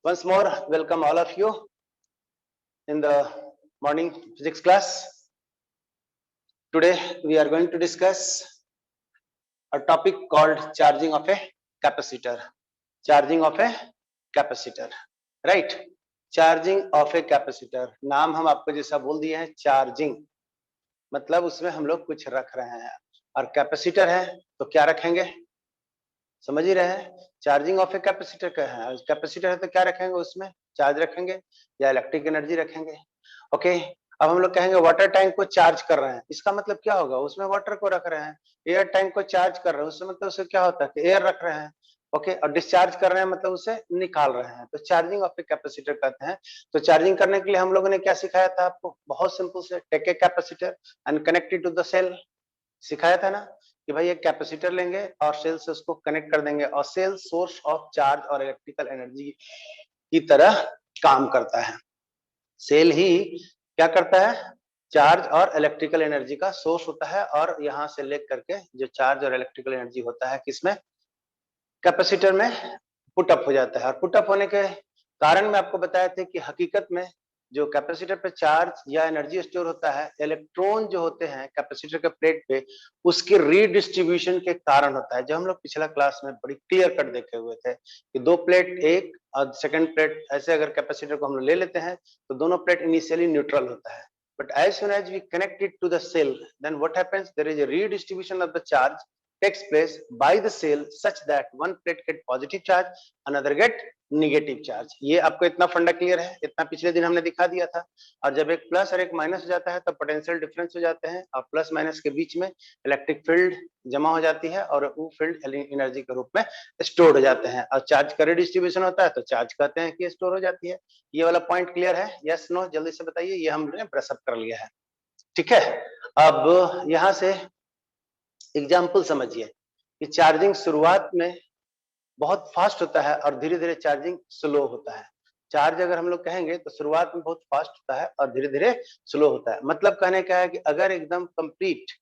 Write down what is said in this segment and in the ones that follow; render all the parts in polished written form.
Once more, welcome all of you in the morning physics class. Today we are going to discuss a topic called charging of a capacitor. Charging of a capacitor, right? Charging of a capacitor. नाम हम आपको जैसा बोल दिए हैं charging, मतलब उसमें हम लोग कुछ रख रहे हैं, और कैपेसिटर है तो क्या रखेंगे, समझ ही रहे हैं। चार्जिंग ऑफ ए कैपेसिटर का है, कैपेसिटर है तो क्या रखेंगे, उसमें चार्ज रखेंगे या इलेक्ट्रिक एनर्जी रखेंगे। ओके, अब हम लोग कहेंगे वाटर टैंक को चार्ज कर रहे हैं, इसका मतलब क्या होगा, उसमें वाटर को रख रहे हैं। एयर टैंक को चार्ज कर रहे हैं, उसमें मतलब उसे क्या होता है कि एयर रख रहे हैं। ओके, और डिस्चार्ज कर रहे हैं मतलब उसे निकाल रहे हैं, तो चार्जिंग ऑफ ए कैपेसिटर कहते हैं। तो चार्जिंग करने के लिए हम लोगों ने क्या सिखाया था आपको, बहुत सिंपल से, take a capacitor and connect it to the cell, सिखाया था ना कि भाई एक कैपेसिटर लेंगे और सेल से उसको कनेक्ट कर देंगे, और सेल सोर्स ऑफ चार्ज और इलेक्ट्रिकल एनर्जी की तरह काम करता है। सेल ही क्या करता है, चार्ज और इलेक्ट्रिकल एनर्जी का सोर्स होता है, और यहां से लेकर के जो चार्ज और इलेक्ट्रिकल एनर्जी होता है किसमें, कैपेसिटर में पुटअप हो जाता है। और पुटअप होने के कारण मैं आपको बताया था कि हकीकत में जो कैपेसिटर पे चार्ज या एनर्जी स्टोर होता है, इलेक्ट्रॉन जो होते हैं कैपेसिटर के प्लेट पे, उसके रीडिस्ट्रीब्यूशन के कारण होता है। जो हम लोग पिछला क्लास में बड़ी क्लियर कट देखे हुए थे कि दो प्लेट, एक और सेकंड प्लेट, ऐसे अगर कैपेसिटर को हम लोग ले लेते हैं तो दोनों प्लेट इनिशियली न्यूट्रल होता है, but as soon as we connect it to the cell, then what happens, there is a redistribution of the charge takes place by the cell such that one plate get positive charge, another get negative charge. ये आपको इतना फंडा clear है, इतना पिछले दिन हमने दिखा दिया था। और जब एक प्लस और एक माइनस हो जाता है तो पोटेंशियल डिफरेंस हो जाते हैं, और प्लस माइनस के बीच में इलेक्ट्रिक फील्ड जमा हो जाती है, और वो फील्ड एनर्जी के रूप में स्टोर हो जाते हैं। और चार्ज का रिडिस्ट्रीब्यूशन होता है तो चार्ज कहते हैं कि स्टोर हो जाती है। ये वाला पॉइंट क्लियर है, यस नो, जल्दी से बताइए। ये हमने ब्रश अप कर लिया है, ठीक है। अब यहां से एग्जाम्पल समझिए कि चार्जिंग शुरुआत में बहुत फास्ट होता है और धीरे धीरे चार्जिंग स्लो होता है। चार्ज अगर हम लोग कहेंगे तो शुरुआत में बहुत फास्ट होता है और धीरे धीरे स्लो होता है। मतलब कहने का है कि अगर एकदम कंप्लीट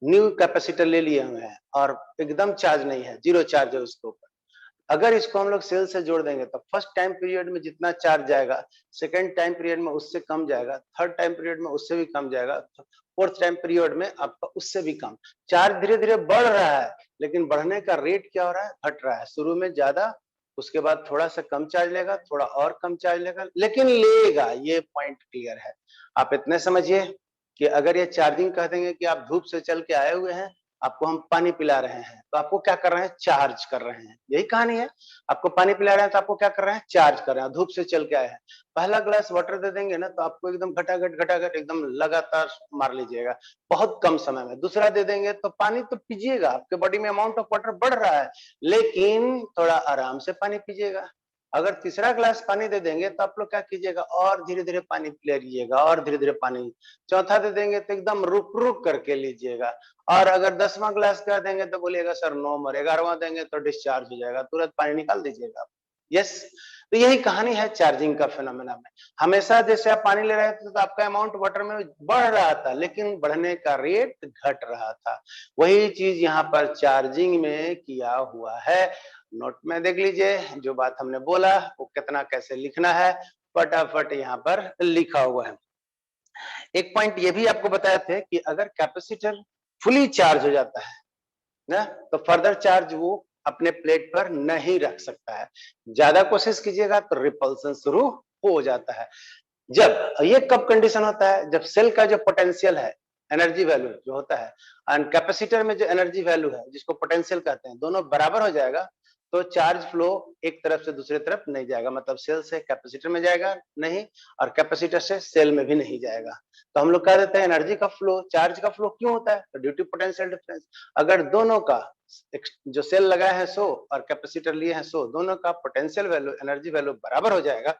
न्यू कैपेसिटर ले लिए हुए हैं और एकदम चार्ज नहीं है, जीरो चार्ज है उसके ऊपर, अगर इसको हम लोग सेल से जोड़ देंगे तो फर्स्ट टाइम पीरियड में जितना चार्ज जाएगा, सेकेंड टाइम पीरियड में उससे कम जाएगा, थर्ड टाइम पीरियड में उससे भी कम जाएगा, फोर्थ टाइम पीरियड में आपका उससे भी कम। चार्ज धीरे धीरे बढ़ रहा है, लेकिन बढ़ने का रेट क्या हो रहा है, घट रहा है। शुरू में ज्यादा, उसके बाद थोड़ा सा कम चार्ज लेगा, थोड़ा और कम चार्ज लेगा, लेकिन लेगा। ये पॉइंट क्लियर है। आप इतने समझिए कि अगर ये चार्जिंग कह देंगे कि आप धूप से चल के आए हुए हैं, आपको हम पानी पिला रहे हैं, तो आपको क्या कर रहे हैं, चार्ज कर रहे हैं। यही कहानी है, आपको पानी पिला रहे हैं तो आपको क्या कर रहे हैं, चार्ज कर रहे हैं। धूप से चल के आए हैं, पहला ग्लास वाटर दे देंगे ना तो आपको एकदम घटाघट एकदम लगातार मार लीजिएगा बहुत कम समय में। दूसरा दे देंगे तो पानी तो पीजिएगा, आपके बॉडी में अमाउंट ऑफ वाटर बढ़ रहा है, लेकिन थोड़ा आराम से पानी पीजिएगा। अगर तीसरा ग्लास पानी दे देंगे तो आप लोग क्या कीजिएगा, और धीरे धीरे पानी ले लीजिएगा, और धीरे धीरे पानी। चौथा दे देंगे तो एकदम रुक रुक करके लीजिएगा। और अगर 10वां ग्लास कर देंगे तो बोलिएगा सर नो मोर। 11वां देंगे तो डिस्चार्ज हो जाएगा, तुरंत पानी निकाल दीजिएगा। यस, तो यही कहानी है चार्जिंग का फिनोमेना में। हमेशा जैसे आप पानी ले रहे थे तो आपका अमाउंट वाटर में बढ़ रहा था, लेकिन बढ़ने का रेट घट रहा था। वही चीज यहाँ पर चार्जिंग में किया हुआ है। नोट में देख लीजिए, जो बात हमने बोला वो कितना कैसे लिखना है, फटाफट यहाँ पर लिखा हुआ है। एक पॉइंट ये भी आपको बताए थे कि अगर कैपेसिटर फुली चार्ज हो जाता है ना, तो फर्दर चार्ज वो अपने प्लेट पर नहीं रख सकता है। ज्यादा कोशिश कीजिएगा तो रिपल्सन शुरू हो जाता है। जब ये कब कंडीशन होता है, जब सेल का जो पोटेंशियल है, एनर्जी वैल्यू जो होता है, एंड कैपेसिटर में जो एनर्जी वैल्यू है जिसको पोटेंशियल कहते हैं, दोनों बराबर हो जाएगा तो चार्ज फ्लो एक तरफ से दूसरी तरफ नहीं जाएगा। मतलब सेल से कैपेसिटर में जाएगा नहीं, और कैपेसिटर से सेल में भी नहीं जाएगा। तो हम लोग कह देते हैं एनर्जी का फ्लो, चार्ज का फ्लो क्यों होता है, तो ड्यू टू पोटेंशियल डिफरेंस। अगर दोनों का, जो सेल लगाए हैं 100 और कैपेसिटर लिए हैं 100, दोनों का पोटेंशियल वैल्यू, एनर्जी वैल्यू बराबर हो जाएगा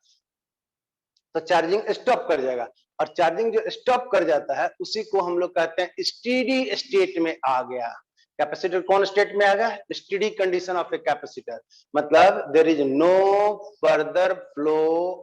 तो चार्जिंग स्टॉप कर जाएगा। और चार्जिंग जो स्टॉप कर जाता है उसी को हम लोग कहते हैं स्टेडी स्टेट में आ गया। कैपेसिटर कौन स्टेट में आ गया, steady condition of a capacitor. मतलब there is no further flow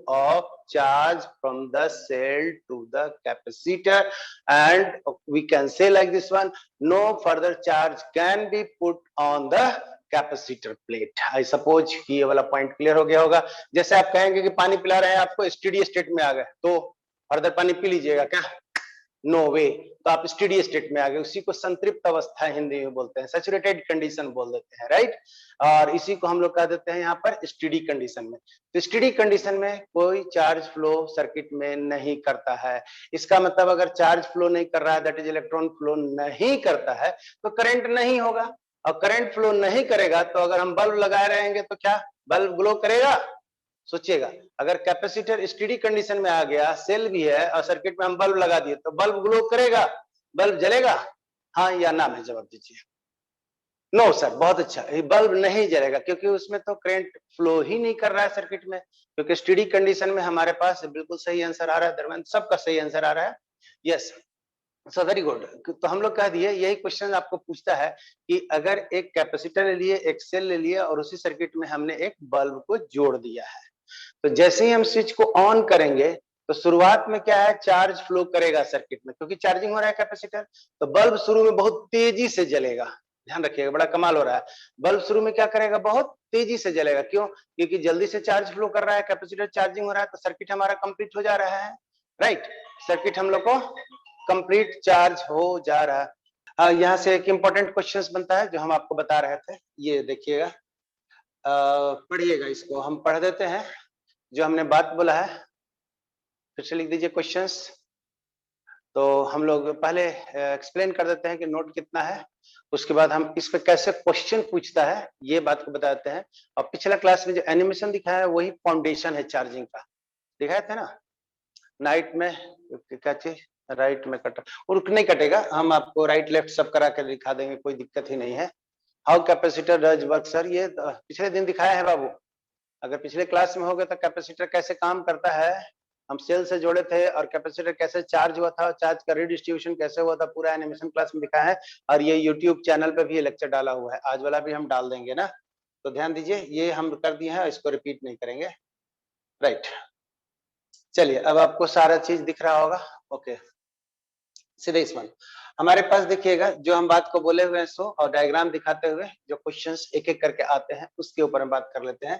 of charge from the cell to the capacitor, and we can say like this one, no further charge can be put on the capacitor plate. I suppose कि ये वाला point clear हो गया होगा। जैसे आप कहेंगे कि पानी पिला रहे हैं आपको, स्टेडी स्टेट में आ गए तो फर्दर पानी पी लीजिएगा क्या? नो वे। तो आप स्टेडी स्टेट में आ गए, उसी को संतृप्त अवस्था हिंदी में बोलते हैं, सैचुरेटेड कंडीशन बोल देते हैं, राइट। और इसी को हम लोग कह देते हैं यहाँ पर स्टेडी कंडीशन में। तो स्टेडी कंडीशन में कोई चार्ज फ्लो सर्किट में नहीं करता है। इसका मतलब अगर चार्ज फ्लो नहीं कर रहा है, दैट इज इलेक्ट्रॉन फ्लो नहीं करता है, तो करंट नहीं होगा। और करंट फ्लो नहीं करेगा तो अगर हम बल्ब लगाए रहेंगे तो क्या बल्ब ग्लो करेगा? सोचिएगा, अगर कैपेसिटर स्टेडी कंडीशन में आ गया, सेल भी है और सर्किट में हम बल्ब लगा दिए तो बल्ब ग्लो करेगा, बल्ब जलेगा? हाँ या ना में जवाब दीजिए। नो सर, बहुत अच्छा, बल्ब नहीं जलेगा क्योंकि उसमें तो करंट फ्लो ही नहीं कर रहा है सर्किट में, क्योंकि स्टेडी कंडीशन में हमारे पास बिल्कुल सही आंसर आ रहा है। धर्मेंद्र, सबका सही आंसर आ रहा है, यस। So very good. तो हम लोग कह दिए, यही क्वेश्चन आपको पूछता है कि अगर एक कैपेसिटर ले लिए, एक सेल ले लिए और उसी सर्किट में हमने एक बल्ब को जोड़ दिया है, तो जैसे ही हम स्विच को ऑन करेंगे तो शुरुआत में क्या है, चार्ज फ्लो करेगा सर्किट में, क्योंकि चार्जिंग हो रहा है कैपेसिटर। तो बल्ब शुरू में बहुत तेजी से जलेगा, ध्यान रखिएगा, बड़ा कमाल हो रहा है। बल्ब शुरू में क्या करेगा, बहुत तेजी से जलेगा। क्यों? क्योंकि जल्दी से चार्ज फ्लो कर रहा है, कैपेसिटर चार्जिंग हो रहा है, तो सर्किट हमारा कंप्लीट हो जा रहा है, राइट। सर्किट हम लोग को कंप्लीट चार्ज हो जा रहा है। यहाँ से एक इंपॉर्टेंट क्वेश्चन बनता है जो हम आपको बता रहे थे, ये देखिएगा, पढ़िएगा, इसको हम पढ़ देते हैं जो हमने बात बोला है, फिर से लिख दीजिए क्वेश्चंस। तो हम लोग पहले एक्सप्लेन कर देते हैं कि नोट कितना है, उसके बाद हम इस पे कैसे क्वेश्चन पूछता है ये बात को बताते हैं। और पिछला क्लास में जो एनिमेशन दिखाया है वही फाउंडेशन है चार्जिंग का, दिखाए थे ना। नाइट में क्या चीज, राइट में कटा और नहीं कटेगा, हम आपको राइट लेफ्ट सब करा कर दिखा देंगे, कोई दिक्कत ही नहीं है। How capacitor does work, sir ये पिछले दिन दिखाया है बाबू, अगर पिछले क्लास में हो गए तो कैपेसिटर कैसे काम करता है, हम सेल से जोड़े थे और कैपेसिटर कैसे चार्ज हुआ था, चार्ज का रिडिस्ट्रीब्यूशन कैसे हुआ था, पूरा एनिमेशन क्लास में दिखाया है। और ये यूट्यूब चैनल पे भी ये लेक्चर डाला हुआ है, आज वाला भी हम डाल देंगे ना, तो ध्यान दीजिए, ये हम कर दिए हैं, इसको रिपीट नहीं करेंगे, राइट। चलिए, अब आपको सारा चीज दिख रहा होगा, ओके। सीधे इस वन हमारे पास देखिएगा, जो हम बात को बोले हुए हैं सो और डायग्राम दिखाते हुए जो क्वेश्चंस एक एक करके आते हैं उसके ऊपर हम बात कर लेते हैं।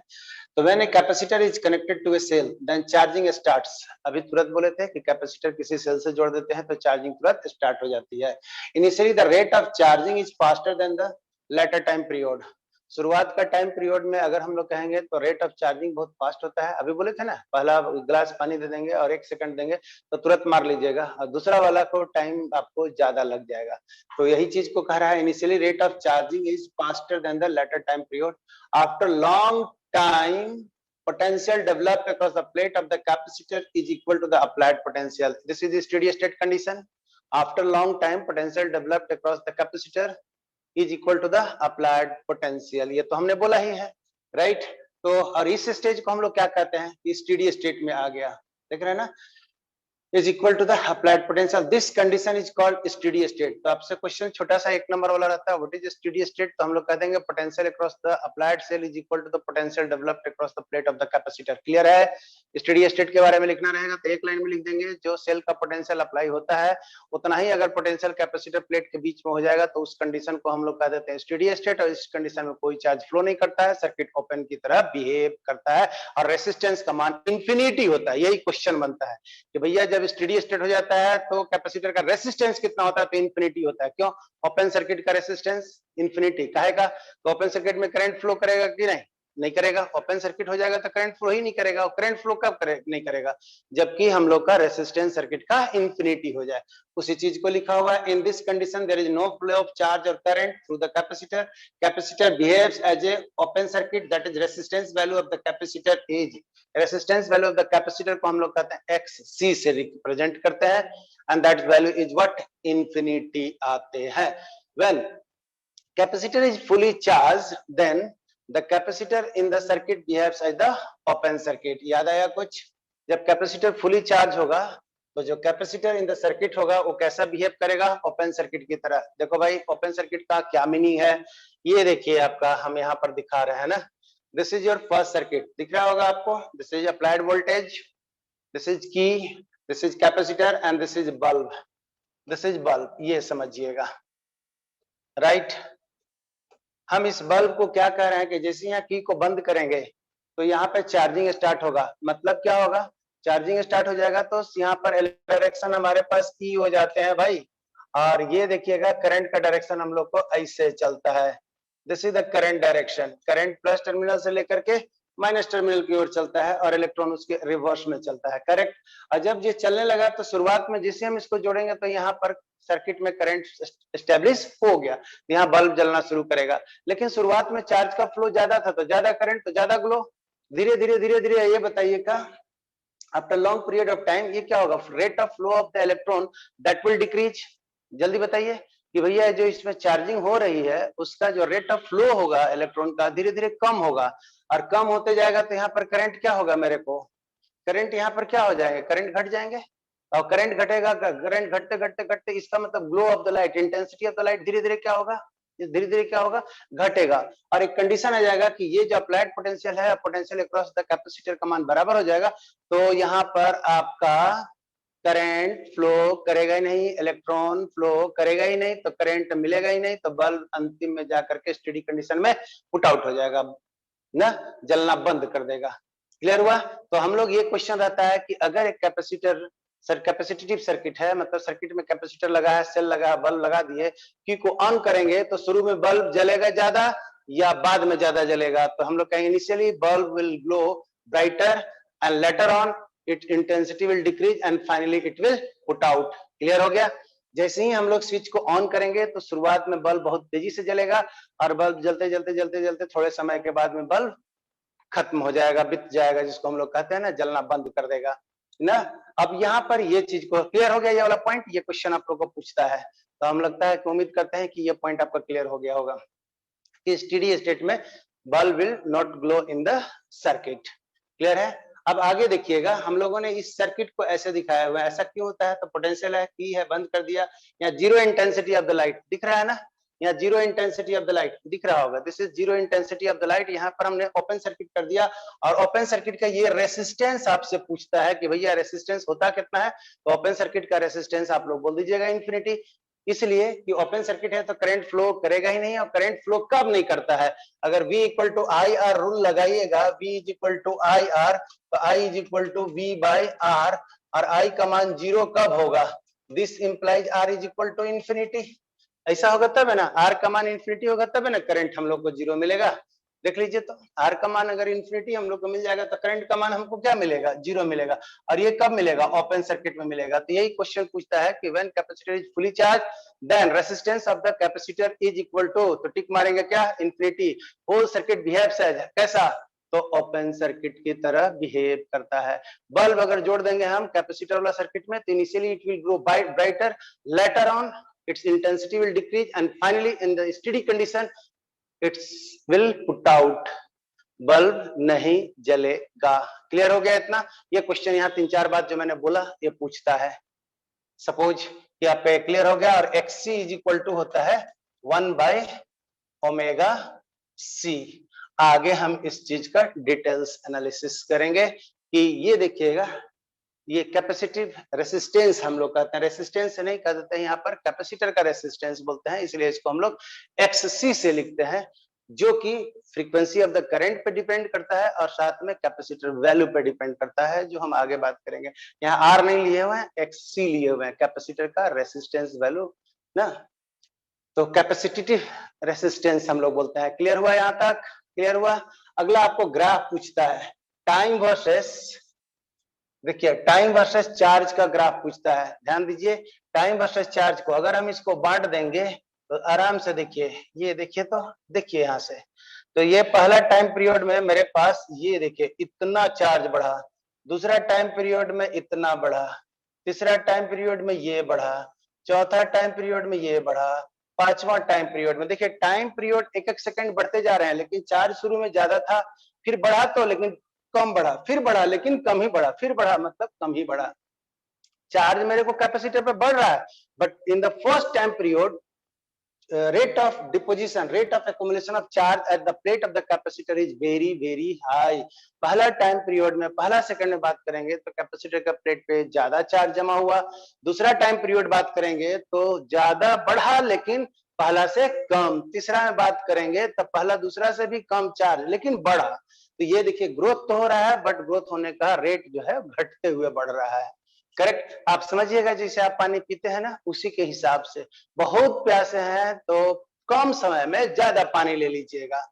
तो when a capacitor is connected to a cell then charging starts. अभी तुरंत बोले थे कि कैपेसिटर किसी सेल से जोड़ देते हैं तो चार्जिंग तुरंत स्टार्ट हो जाती है। Initially the rate of charging is faster than the later time period. शुरुआत का टाइम पीरियड में अगर हम लोग कहेंगे तो रेट ऑफ चार्जिंग बहुत फास्ट होता है। अभी बोले थे ना, पहला ग्लास पानी दे देंगे और 1 सेकंड देंगे तो तुरंत मार लीजिएगा, और दूसरा वाला को टाइम आपको ज्यादा लग जाएगा। तो यही चीज को कह रहा है, initially rate of charging is faster than the later time period. After long time potential developed across the plate of the capacitor is equal to the applied potential. This is the steady state condition. After long time potential developed across the capacitor is equal to the applied potential. ये तो हमने बोला ही है, right. तो और इस stage को हम लोग क्या कहते हैं, स्टेडी स्टेट में आ गया, देख रहे हैं ना, is equal to the applied potential. This condition is called steady state. तो आपसे क्वेश्चन छोटा सा 1 नंबर वाला रहता है, व्हाट इज स्टेडी स्टेट, तो हम लोग कह देंगे potential across the applied cell is equal to the potential developed across the plate of the capacitor. Clear है? स्टेडी स्टेट के बारे में लिखना रहेगा तो एक लाइन में लिख देंगे, जो सेल का पोटेंशियल अप्लाई होता है उतना ही अगर पोटेंशियल कैपेसिटर प्लेट के बीच में हो जाएगा तो उस कंडीशन को हम लोग कह देते हैं स्टेडी स्टेट। और इस कंडीशन में कोई चार्ज फ्लो नहीं करता है, सर्किट ओपन की तरह बिहेव करता है और रेसिस्टेंस का मान इंफिनिटी होता है। यही क्वेश्चन बनता है कि भैया जब स्टेडी स्टेट हो जाता है तो कैपेसिटर का रेसिस्टेंस कितना होता है, तो इंफिनिटी होता है। क्यों? ओपन सर्किट का रेसिस्टेंस इंफिनिटी कहेगा, तो ओपन सर्किट में करंट फ्लो करेगा कि नहीं? नहीं करेगा। ओपन सर्किट हो जाएगा तो करंट फ्लो ही नहीं करेगा, और करंट फ्लो कब नहीं करेगा, जबकि हम लोग का रेसिस्टेंस सर्किट का इंफिनिटी हो जाए। उसी चीज को लिखा हुआ है, in this condition there is no flow of charge और current through the capacitor, capacitor behaves as a open circuit, that is resistance value of the capacitor is, resistance value of the capacitor को हम लोग कहते हैं XC से represent करते हैं, and that value is what, infinity आते हैं। When capacitor is fully charge then the capacitor in the circuit behaves as the open circuit. याद आया कुछ? जब कैपेसिटर फुली चार्ज होगा तो जो कैपेसिटर इन द सर्किट होगा वो कैसा बिहेव करेगा, ओपन सर्किट की तरह। देखो भाई, ओपन सर्किट का क्या मीनिंग है, ये देखिए आपका हम यहाँ पर दिखा रहे हैं ना, this is your first circuit, दिख रहा होगा आपको, this is applied voltage, this is key, this is capacitor and this is bulb, this is bulb, ये समझिएगा, राइट। हम इस बल्ब को क्या कह रहे हैं कि जैसे यहाँ की को बंद करेंगे तो यहाँ पे चार्जिंग स्टार्ट होगा, मतलब क्या होगा, चार्जिंग स्टार्ट हो जाएगा तो यहाँ पर डायरेक्शन हमारे पास ई हो जाते हैं भाई, और ये देखिएगा करंट का डायरेक्शन हम लोग को ऐसे चलता है। This is the current direction, current plus terminal से लेकर के माइनस टर्मिनल की ओर चलता है और इलेक्ट्रॉन उसके रिवर्स में चलता है, करेक्ट। और जब ये चलने लगा तो शुरुआत में जिसे हम इसको जोड़ेंगे तो यहाँ पर सर्किट में करंट एस्टेब्लिश हो गया, यहाँ बल्ब जलना शुरू करेगा। लेकिन शुरुआत में चार्ज का फ्लो ज्यादा था तो ज्यादा करंट तो ज्यादा ग्लो, धीरे धीरे धीरे धीरे ये बताइएगा after long period of time ये क्या होगा, rate of flow of the electron that will decrease. जल्दी बताइए कि भैया जो इसमें चार्जिंग हो रही है उसका जो रेट ऑफ फ्लो होगा इलेक्ट्रॉन का धीरे धीरे कम होगा, और कम होते जाएगा तो यहाँ पर करंट क्या होगा, मेरे को करंट यहाँ पर क्या हो जाएगा, करंट घट जाएंगे, और करंट घटेगा, करंट घटते घटते घटते इसका मतलब glow of the light, intensity of the light धीरे धीरे क्या होगा, धीरे धीरे क्या होगा, घटेगा। और एक कंडीशन आ जाएगा कि ये जो अप्लाइड पोटेंशियल है, पोटेंशियल अक्रॉस द कैपेसिटर का मान बराबर हो जाएगा, तो यहाँ पर आपका करंट फ्लो करेगा ही नहीं, इलेक्ट्रॉन फ्लो करेगा ही नहीं, तो करंट मिलेगा ही नहीं, तो बल्ब अंतिम में जाकर के स्टेडी कंडीशन में पुट आउट हो जाएगा ना, जलना बंद कर देगा। क्लियर हुआ। तो हम लोग ये क्वेश्चन रहता है कि अगर एक कैपेसिटर कैपेसिटिव सर्किट है, मतलब सर्किट में कैपेसिटर लगा है, सेल लगा है, बल्ब लगा दिए, की को ऑन करेंगे तो शुरू में बल्ब जलेगा ज्यादा या बाद में ज्यादा जलेगा, तो हम लोग कहेंगे initially bulb will glow brighter and later on it intensity will decrease and finally it will put out. Clear हो गया। जैसे ही हम लोग स्विच को ऑन करेंगे तो शुरुआत में बल्ब बहुत तेजी से जलेगा और बल्ब जलते जलते जलते जलते थोड़े समय के बाद में बल्ब खत्म हो जाएगा, बीत जाएगा, जिसको हम लोग कहते हैं ना जलना बंद कर देगा ना। अब यहाँ पर ये चीज को क्लियर हो गया, ये वाला पॉइंट, ये क्वेश्चन आप लोग को पूछता है, तो हम लगता है कि उम्मीद करते हैं कि ये पॉइंट आपका क्लियर हो गया होगा कि स्टेडी स्टेट में bulb will not glow in the circuit. Clear है। अब आगे देखिएगा, हम लोगों ने इस सर्किट को ऐसे दिखाया हुआ है, ऐसा क्यों होता है, तो पोटेंशियल है, की है, बंद कर दिया, या zero intensity of the light दिख रहा है ना, यहाँ zero intensity of the light दिख रहा होगा, this is zero intensity of the light. यहाँ पर हमने ओपन सर्किट कर दिया, और ओपन सर्किट का ये रेसिस्टेंस आपसे पूछता है कि भैया रेसिस्टेंस होता कितना है, तो ओपन सर्किट का रेसिस्टेंस आप लोग बोल दीजिएगा इन्फिनिटी, इसलिए कि ओपन सर्किट है तो करंट फ्लो करेगा ही नहीं, और करंट फ्लो कब नहीं करता है, अगर V equal to I R rule लगाइएगा, V is equal to I R, तो I is equal to V by R, और I का मान जीरो कब होगा, this implies R is equal to infinity, ऐसा होगा तब है ना, R का मान इंफिनिटी होगा तब है ना करंट हम लोग को जीरो मिलेगा। देख लीजिए तो R का मान अगर इंफिनिटी हम लोग को मिल जाएगा तो करंट का मान हमको क्या मिलेगा, जीरो मिलेगा, और ये कब मिलेगा, ओपन सर्किट में मिलेगा। तो यही क्वेश्चन पूछता है कि when capacitor is fully charge then resistance of the capacitor is equal to, तो टिक मारेंगे क्या, infinity, whole circuit behaves as कैसा, तो ओपन सर्किट की तरह बिहेव करता है। बल्ब अगर जोड़ देंगे हम कैपेसिटर वाला सर्किट में, तो initially it will grow brighter, later on its intensity will decrease and finally in the steady condition it will put out, bulb नहीं जलेगा। क्लियर हो गया इतना। ये क्वेश्चन यहाँ 3-4 बात जो मैंने बोला ये पूछता है। सपोज कि आप क्लियर हो गया, और XC इज इक्वल टू होता है 1/ओमेगा-C। आगे हम इस चीज का डिटेल्स एनालिसिस करेंगे कि ये देखिएगा, ये कैपेसिटिव रेसिस्टेंस हम लोग कहते हैं, रेसिस्टेंस नहीं कह देते हैं यहाँ पर, कैपेसिटर का रेसिस्टेंस बोलते हैं, इसलिए इसको हम लोग XC से लिखते हैं, जो कि फ्रीक्वेंसी ऑफ द करंट पे डिपेंड करता है और साथ में कैपेसिटर वैल्यू पे डिपेंड करता है, जो हम आगे बात करेंगे। यहाँ R नहीं लिए हुए हैं, XC लिए हुए हैं, कैपेसिटर का रेसिस्टेंस वैल्यू ना, तो कैपेसिटिव रेसिस्टेंस हम लोग बोलते हैं। क्लियर हुआ यहाँ तक, क्लियर हुआ। अगला आपको ग्राफ पूछता है, टाइम वर्सेस, देखिए टाइम वर्सेस चार्ज का ग्राफ पूछता है, ध्यान दीजिए, टाइम वर्सेस चार्ज को अगर हम इसको बांट देंगे तो आराम से देखिए, ये देखिए तो देखिए यहाँ से, तो ये पहला टाइम पीरियड में मेरे पास ये देखिए इतना चार्ज बढ़ा, दूसरा टाइम पीरियड में इतना बढ़ा, तीसरा टाइम पीरियड में ये बढ़ा, चौथा टाइम पीरियड में ये बढ़ा, पांचवा टाइम पीरियड में, देखिए टाइम पीरियड एक एक सेकंड बढ़ते जा रहे हैं, लेकिन चार्ज शुरू में ज्यादा था, फिर बढ़ा तो लेकिन कम बढ़ा, फिर बढ़ा लेकिन कम ही बढ़ा, फिर बढ़ा मतलब कम ही बढ़ा। चार्ज मेरे को कैपेसिटर पे बढ़ रहा है, but in the first time period rate of deposition, rate of accumulation of charge at the plate of the capacitor is very high। पहला टाइम पीरियड में, पहला सेकंड में बात करेंगे तो कैपेसिटर का प्लेट पे ज्यादा चार्ज जमा हुआ, दूसरा टाइम पीरियड बात करेंगे तो ज्यादा बढ़ा लेकिन पहला से कम, तीसरा में बात करेंगे तब पहला दूसरा से भी कम चार्ज लेकिन बड़ा। तो ये देखिए ग्रोथ तो हो रहा है बट ग्रोथ होने का रेट जो है घटते हुए बढ़ रहा है। करेक्ट, आप समझिएगा जैसे आप पानी पीते हैं ना उसी के हिसाब से, बहुत प्यासे हैं तो कम समय में ज्यादा पानी ले लीजिएगा,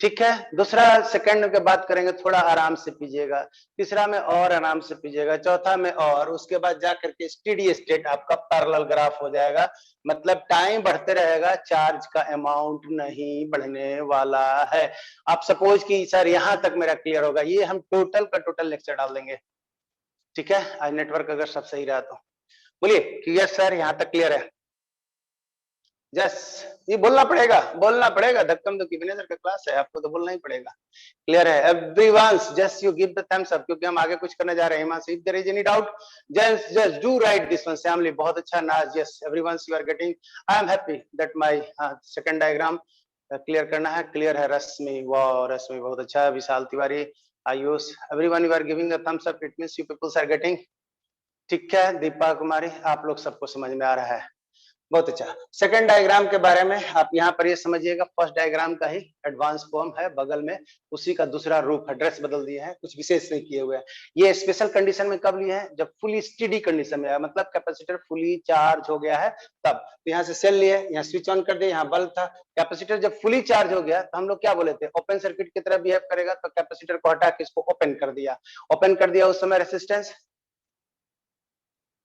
ठीक है। दूसरा सेकंड के बात करेंगे थोड़ा आराम से पीजिएगा, तीसरा में और आराम से पीजिएगा, चौथा में और, उसके बाद जाकर के स्टेडी स्टेट आपका पैरेलल ग्राफ हो जाएगा, मतलब टाइम बढ़ते रहेगा, चार्ज का अमाउंट नहीं बढ़ने वाला है। आप सपोज कि सर यहां तक मेरा क्लियर होगा, ये हम टोटल का टोटल लेक्चर डाल देंगे, ठीक है। आज नेटवर्क अगर सब सही रहा तो बोलिए कि यस सर यहाँ तक क्लियर है। यस, ये बोलना पड़ेगा, धक्कम धुक्की विनय सर का क्लास है, आपको तो बोलना ही पड़ेगा। क्लियर है everyone, just you give the thumbs up, क्योंकि हम आगे कुछ करने जा रहे हैं। Himanshu, if there is any doubt just do write this one. Shyamli, बहुत अच्छा Naaz, yes everyone you are getting, I am happy that my second diagram clear करना है। क्लियर है रश्मि, वाह रश्मि बहुत अच्छा। Vishal Tiwari, Ayush, everyone you are giving the thumbs up, it means you peoples are getting, ठीक है। दीपा कुमारी, आप लोग सबको समझ में आ रहा है, बहुत अच्छा। सेकंड डायग्राम के बारे में आप यहाँ पर ये समझिएगा, फर्स्ट डायग्राम का ही एडवांस फॉर्म है, बगल में उसी का दूसरा रूप है, ड्रेस बदल दिए हैं, कुछ विशेष नहीं किए हुए हैं। ये स्पेशल कंडीशन में कब लिए हैं, जब फुली स्टेडी कंडीशन में है, मतलब कैपेसिटर फुली चार्ज हो गया है तब। तो यहाँ से सेल लिए, यहाँ स्विच ऑन कर दिए, यहाँ बल्ब था, कैपेसिटर जब फुली चार्ज हो गया तो हम लोग क्या बोले थे, ओपन सर्किट की तरह बिहेव करेगा, तो कैपेसिटर को हटा के इसको ओपन कर दिया, उस समय रेसिस्टेंस।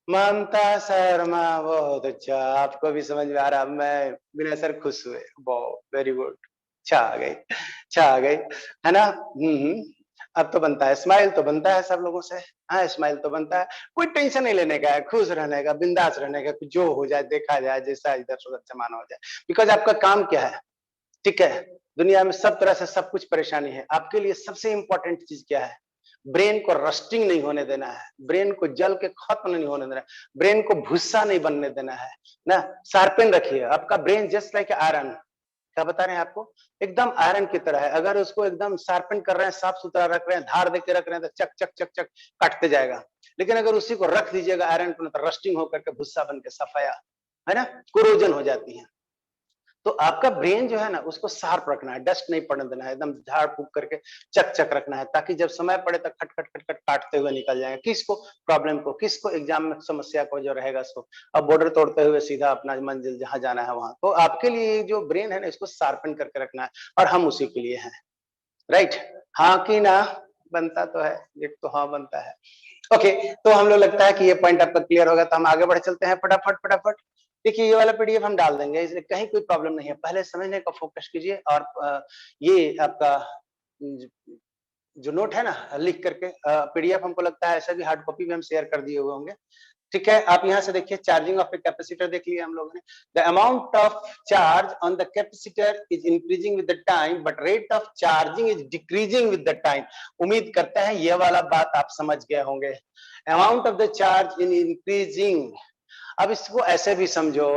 ममता शर्मा, बहुत अच्छा, आपको भी समझ में आ रहा, मैं विनय सर खुश हुए, बहुत वेरी गुड, छा गई है ना। अब तो बनता है स्माइल, तो बनता है सब लोगों से, हाँ स्माइल तो बनता है, कोई टेंशन नहीं लेने का है, खुश रहने का, बिंदास रहने का, जो हो जाए देखा जाए, जैसा इधर उधर जमाना हो जाए, बिकॉज आपका काम क्या है, ठीक है। दुनिया में सब तरह से सब कुछ परेशानी है, आपके लिए सबसे इंपॉर्टेंट चीज क्या है, ब्रेन को रस्टिंग नहीं होने देना है, ब्रेन को जल के खत्म नहीं होने देना है, ब्रेन को भूसा नहीं बनने देना है ना, शार्पन रखिए। आपका ब्रेन जस्ट लाइक आयरन, क्या बता रहे हैं आपको, एकदम आयरन की तरह है, अगर उसको एकदम शार्पन कर रहे हैं, साफ सुथरा रख रहे हैं, धार देके रख रहे हैं तो चक चक चक चक काटते जाएगा, लेकिन अगर उसी को रख दीजिएगा आयरन को, तो रस्टिंग होकर के भूसा बन के सफाया, है ना, कोरोजन हो जाती है। तो आपका ब्रेन जो है ना उसको शार्प रखना है, डस्ट नहीं पड़ने देना है, एकदम झाड़ फूक करके चक चक रखना है, ताकि जब समय पड़े तो खट खट खट खट काटते हुए निकल जाएंगे, किसको, प्रॉब्लम को, किसको, एग्जाम में समस्या को जो रहेगा उसको, अब बॉर्डर तोड़ते हुए सीधा अपना मंजिल जहां जाना है वहां। तो आपके लिए जो ब्रेन है ना इसको शार्पन करके रखना है, और हम उसी के लिए हैं, राइट, हाँ कि ना, बनता तो है एक, तो हाँ बनता है। ओके, तो हम लोग लगता है कि ये पॉइंट आपका क्लियर होगा, तो हम आगे बढ़ चलते हैं फटाफट फटाफट। देखिए ये वाला पीडीएफ हम डाल देंगे, इसलिए कहीं कोई प्रॉब्लम नहीं है, पहले समझने का फोकस कीजिए, और ये आपका जो नोट है ना लिख करके, पीडीएफ हमको लगता है ऐसा भी हार्ड कॉपी में हम शेयर कर दिए हुए होंगे, ठीक है। आप यहाँ से देखिए, चार्जिंग ऑफ ए कैपेसिटर देख लिया हम लोगों ने, the amount of charge on the capacitor is increasing with the time but rate of charging is decreasing with the time. उम्मीद करते हैं ये वाला बात आप समझ गए होंगे, amount of the charge in increasing. अब इसको ऐसे भी समझो,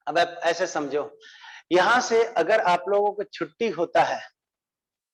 अब आप ऐसे समझो, यहां से अगर आप लोगों को छुट्टी होता है,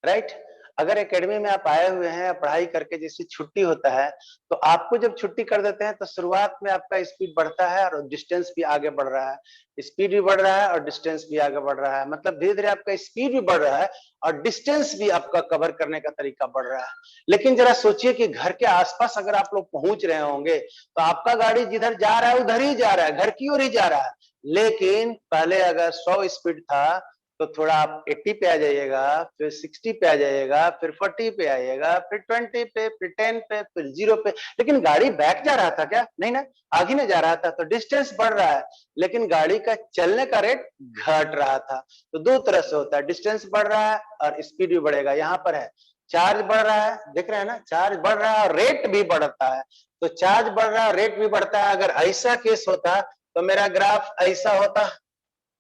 राइट, अगर एकेडमी में आप आए हुए हैं पढ़ाई करके, जैसे छुट्टी होता है तो आपको जब छुट्टी कर देते हैं तो शुरुआत में आपका स्पीड बढ़ता है और डिस्टेंस भी आगे बढ़ रहा है, स्पीड भी बढ़ रहा है और डिस्टेंस भी आगे बढ़ रहा है, मतलब धीरे धीरे आपका स्पीड भी बढ़ रहा है और डिस्टेंस भी आपका कवर करने का तरीका बढ़ रहा है। लेकिन जरा सोचिए कि घर के आसपास अगर आप लोग पहुंच रहे होंगे तो आपका गाड़ी जिधर जा रहा है उधर ही जा रहा है, घर की ओर ही जा रहा है, लेकिन पहले अगर 100 स्पीड था तो थोड़ा आप 80 पे आ जाइएगा, फिर 60 पे आ जाइएगा, फिर 40 पे आइएगा, फिर 20 पे, फिर 10 पे, फिर 0 पे, लेकिन गाड़ी बैक जा रहा था क्या, नहीं ना, आगे नहीं जा रहा था, तो डिस्टेंस बढ़ रहा है लेकिन गाड़ी का चलने का रेट घट रहा था। तो दो तरह से होता है, डिस्टेंस बढ़ रहा है और स्पीड भी बढ़ेगा। यहाँ पर है चार्ज बढ़ रहा है, देख रहे हैं ना, चार्ज बढ़ रहा है और रेट भी बढ़ता है, तो चार्ज बढ़ रहा है रेट भी बढ़ता है। अगर ऐसा केस होता तो मेरा ग्राफ ऐसा होता,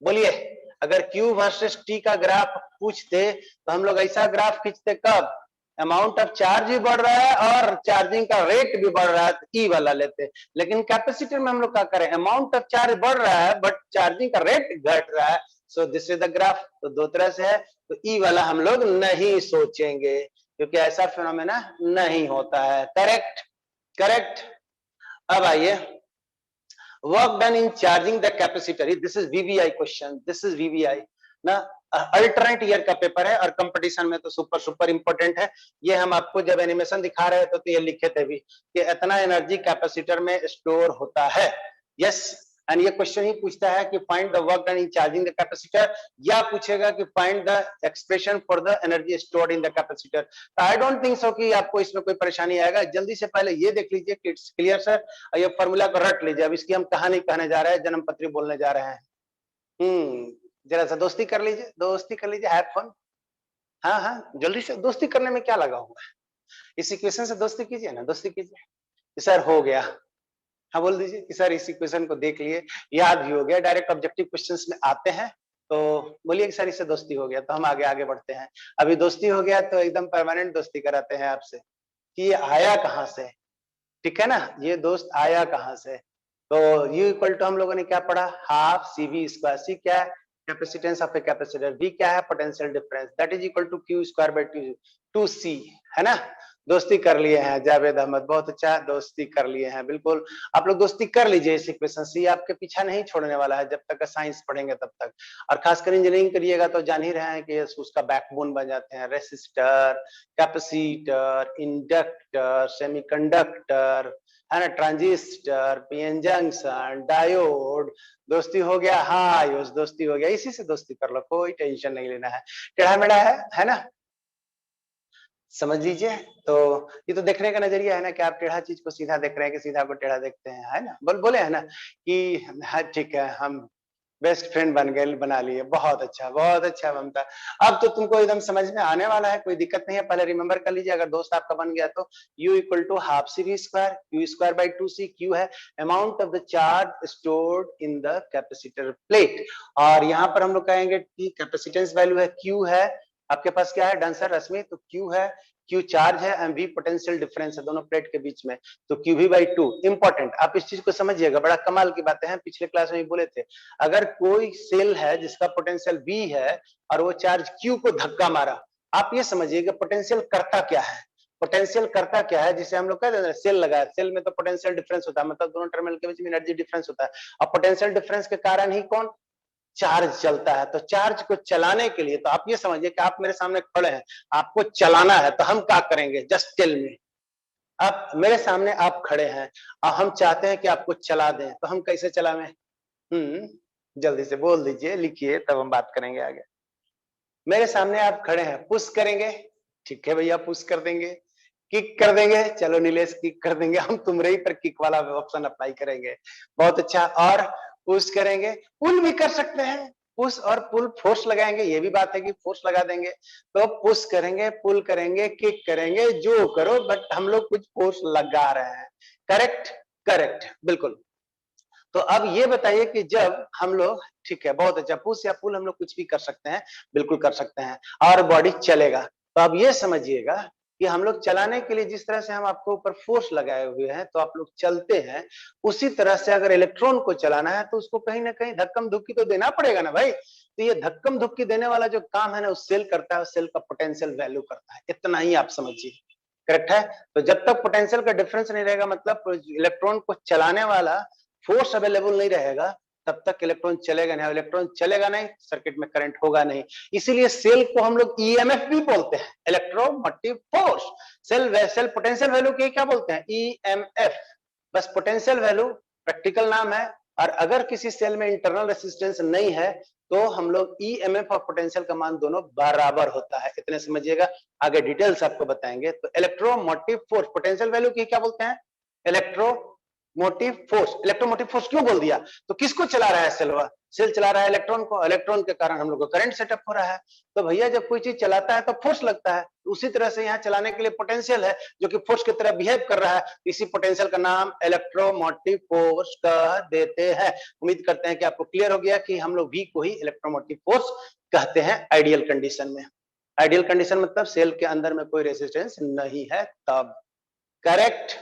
बोलिए, अगर Q वर्सेस T का ग्राफ पूछते तो हम लोग ऐसा ग्राफ खींचते, कब अमाउंट ऑफ चार्ज भी बढ़ रहा है और चार्जिंग का रेट भी बढ़ रहा है तो E वाला लेते, लेकिन कैपेसिटर में हम लोग क्या करें, अमाउंट ऑफ चार्ज बढ़ रहा है बट चार्जिंग का रेट घट रहा है, so this is the graph. तो दो तरह से है, तो E वाला हम लोग नहीं सोचेंगे क्योंकि ऐसा फिनोमेना नहीं होता है, करेक्ट करेक्ट। अब आइए work done in charging the capacitor, this is VVI question, this is VVI ना, अल्टरनेट ईयर का पेपर है और कंपटीशन में तो सुपर सुपर इंपॉर्टेंट है। ये हम आपको जब एनिमेशन दिखा रहे थे तो ये लिखे थे भी कि इतना एनर्जी कैपेसिटर में स्टोर होता है। यस, एंड ये क्वेश्चन ही पूछता है कि find the work done in charging the capacitor, या पूछेगा कि find the expression for the energy stored in the capacitor. I don't think so कि आपको इसमें कोई परेशानी आएगा। जल्दी से पहले ये देख लीजिए कि इट्स क्लियर सर, और ये फॉर्मूला को रट लीजिए। अब इसकी हम कहानी कहने जा रहे हैं, जन्म पत्री बोलने जा रहे हैं। जरा सा दोस्ती कर लीजिए, दोस्ती कर लीजिए, हैव फन। हाँ हाँ, जल्दी से, दोस्ती करने में क्या लगा हुआ है, इस इक्वेशन से दोस्ती कीजिए ना, दोस्ती कीजिए। सर हो गया, हाँ बोल दीजिए कि सर इस इक्वेशन को देख लिए, याद भी हो गया, डायरेक्ट ऑब्जेक्टिव क्वेश्चंस में आते हैं तो बोलिए कि सर इससे दोस्ती हो गया, तो हम आगे आगे बढ़ते हैं। अभी दोस्ती हो गया तो एकदम परमानेंट दोस्ती कराते हैं आपसे कि ये आया कहाँ से, ठीक है ना, ये दोस्त आया कहाँ से। तो U इक्वल टू हम लोगों ने क्या पढ़ा, half C V square, C क्या है, capacitance of a capacitor, V क्या है, potential difference, that is equal to Q square by 2C, है ना। दोस्ती कर लिए हैं जावेद अहमद, बहुत अच्छा, दोस्ती कर लिए हैं, बिल्कुल आप लोग दोस्ती कर लीजिए इस इक्वेशन से, आपके पीछा नहीं छोड़ने वाला है जब तक साइंस पढ़ेंगे तब तक। और खासकर इंजीनियरिंग करिएगा तो जान ही रहे हैं कि उसका बैकबोन बन जाते हैं रेसिस्टर, कैपेसिटर, इंडक्टर, सेमीकंडक्टर, है ना, ट्रांजिस्टर, पीएन जंक्शन, डायोड। दोस्ती हो गया, हाँ आयुष दोस्ती हो गया, इसी से दोस्ती कर लो, कोई टेंशन नहीं लेना है, टेढ़ा मेढ़ा है ना, समझ लीजिए। तो ये तो देखने का नजरिया है ना कि आप टेढ़ा चीज को सीधा देख रहे हैं कि सीधा को टेढ़ा देखते हैं, है ना, बोले है ना कि हाँ ठीक है, हम बेस्ट फ्रेंड बन गए, बना लिए, बहुत अच्छा ममता। अब तो तुमको एकदम समझ में आने वाला है, कोई दिक्कत नहीं है। पहले रिमेंबर कर लीजिए, अगर दोस्त आपका बन गया तो U इक्वल to half C V square, Q square by 2C, Q है amount of the charge stored in the capacitor plate, और यहाँ पर हम लोग कहेंगे कि कैपेसिटेंस वैल्यू है, Q है, आपके पास क्या है डांसर रश्मि, तो Q है, Q चार्ज है, एंड V पोटेंशियल डिफरेंस है दोनों प्लेट के बीच में, तो QV/2 इंपॉर्टेंट। आप इस चीज को समझिएगा, बड़ा कमाल की बातें हैं, पिछले क्लास में भी बोले थे, अगर कोई सेल है जिसका पोटेंशियल V है और वो चार्ज Q को धक्का मारा, आप ये समझिएगा पोटेंशियल करता क्या है, पोटेंशियल करता क्या है, जिसे हम लोग कहते हैं सेल लगाया, सेल में तो पोटेंशियल डिफरेंस होता है, मतलब दोनों टर्मिनल के बीच में एनर्जी डिफरेंस होता है, और पोटेंशियल डिफरेंस के कारण ही कौन चार्ज चलता है। तो चार्ज को चलाने के लिए, तो आप ये समझिए कि आप मेरे सामने खड़े हैं, आपको चलाना है, तो हम क्या करेंगे, जस्ट टेल मी, आप मेरे सामने आप खड़े हैं और हम चाहते हैं कि आपको चला दें, तो हम कैसे चलावें, जल्दी से बोल दीजिए, लिखिए, तब हम बात करेंगे आगे। मेरे सामने आप खड़े हैं, पुश करेंगे, ठीक है भैया पुश कर देंगे, किक कर देंगे, चलो नीलेश किक कर देंगे, हम तुमरे ही पर किक वाला ऑप्शन अप्लाई करेंगे, बहुत अच्छा, और पुश करेंगे, पुल भी कर सकते हैं, पुश और पुल, फोर्स लगाएंगे, ये भी बात है कि फोर्स लगा देंगे, तो पुश करेंगे, पुल करेंगे, किक करेंगे, जो करो, बट हम लोग कुछ फोर्स लगा रहे हैं, करेक्ट, करेक्ट, बिल्कुल। तो अब ये बताइए कि जब हम लोग, ठीक है बहुत अच्छा, पुश या पुल हम लोग कुछ भी कर सकते हैं, बिल्कुल कर सकते हैं, और बॉडी चलेगा। तो अब ये समझिएगा कि हम लोग चलाने के लिए जिस तरह से हम आपको ऊपर फोर्स लगाए हुए हैं तो आप लोग चलते हैं, उसी तरह से अगर इलेक्ट्रॉन को चलाना है तो उसको कहीं ना कहीं धक्कम धुक्की तो देना पड़ेगा ना भाई। तो ये धक्कम धुक्की देने वाला जो काम है ना, उस सेल करता है, उस सेल का पोटेंशियल वैल्यू करता है, इतना ही आप समझिए, करेक्ट है। तो जब तक पोटेंशियल का डिफरेंस नहीं रहेगा, मतलब इलेक्ट्रॉन को चलाने वाला फोर्स अवेलेबल नहीं रहेगा, तब तक इलेक्ट्रॉन चलेगा नहीं, इलेक्ट्रॉन चलेगा नहीं, सर्किट में करंट होगा नहीं। इसीलिए सेल को हम लोग ईएमएफ भी बोलते हैं, electromotive force. Cell potential value के क्या बोलते हैं, ईएमएफ, बस पोटेंशियल वैल्यू प्रैक्टिकल नाम है। और अगर किसी सेल में इंटरनल रेसिस्टेंस नहीं है तो हम लोग ईएमएफ और पोटेंशियल का मान दोनों बराबर होता है, इतने समझिएगा, आगे डिटेल्स आपको बताएंगे। तो इलेक्ट्रोमोटिव फोर्स, पोटेंशियल वैल्यू की क्या बोलते हैं, electro motive force. Electromotive force क्यों बोल दिया, तो किसको चला रहा है सेलवा, सेल चला रहा है इलेक्ट्रॉन को, इलेक्ट्रॉन के कारण हम लोग को करंट सेटअप हो रहा है। तो भैया जब कोई चीज चलाता है तो फोर्स लगता है, उसी तरह से यहाँ चलाने के लिए पोटेंशियल है जो कि फोर्स की तरह बिहेव कर रहा है, इसी पोटेंशियल का नाम इलेक्ट्रोमोटिव फोर्स कह देते हैं। उम्मीद करते हैं कि आपको क्लियर हो गया कि हम लोग V को ही इलेक्ट्रोमोटिव फोर्स कहते हैं आइडियल कंडीशन में। आइडियल कंडीशन मतलब सेल के अंदर में कोई रेजिस्टेंस नहीं है तब, करेक्ट,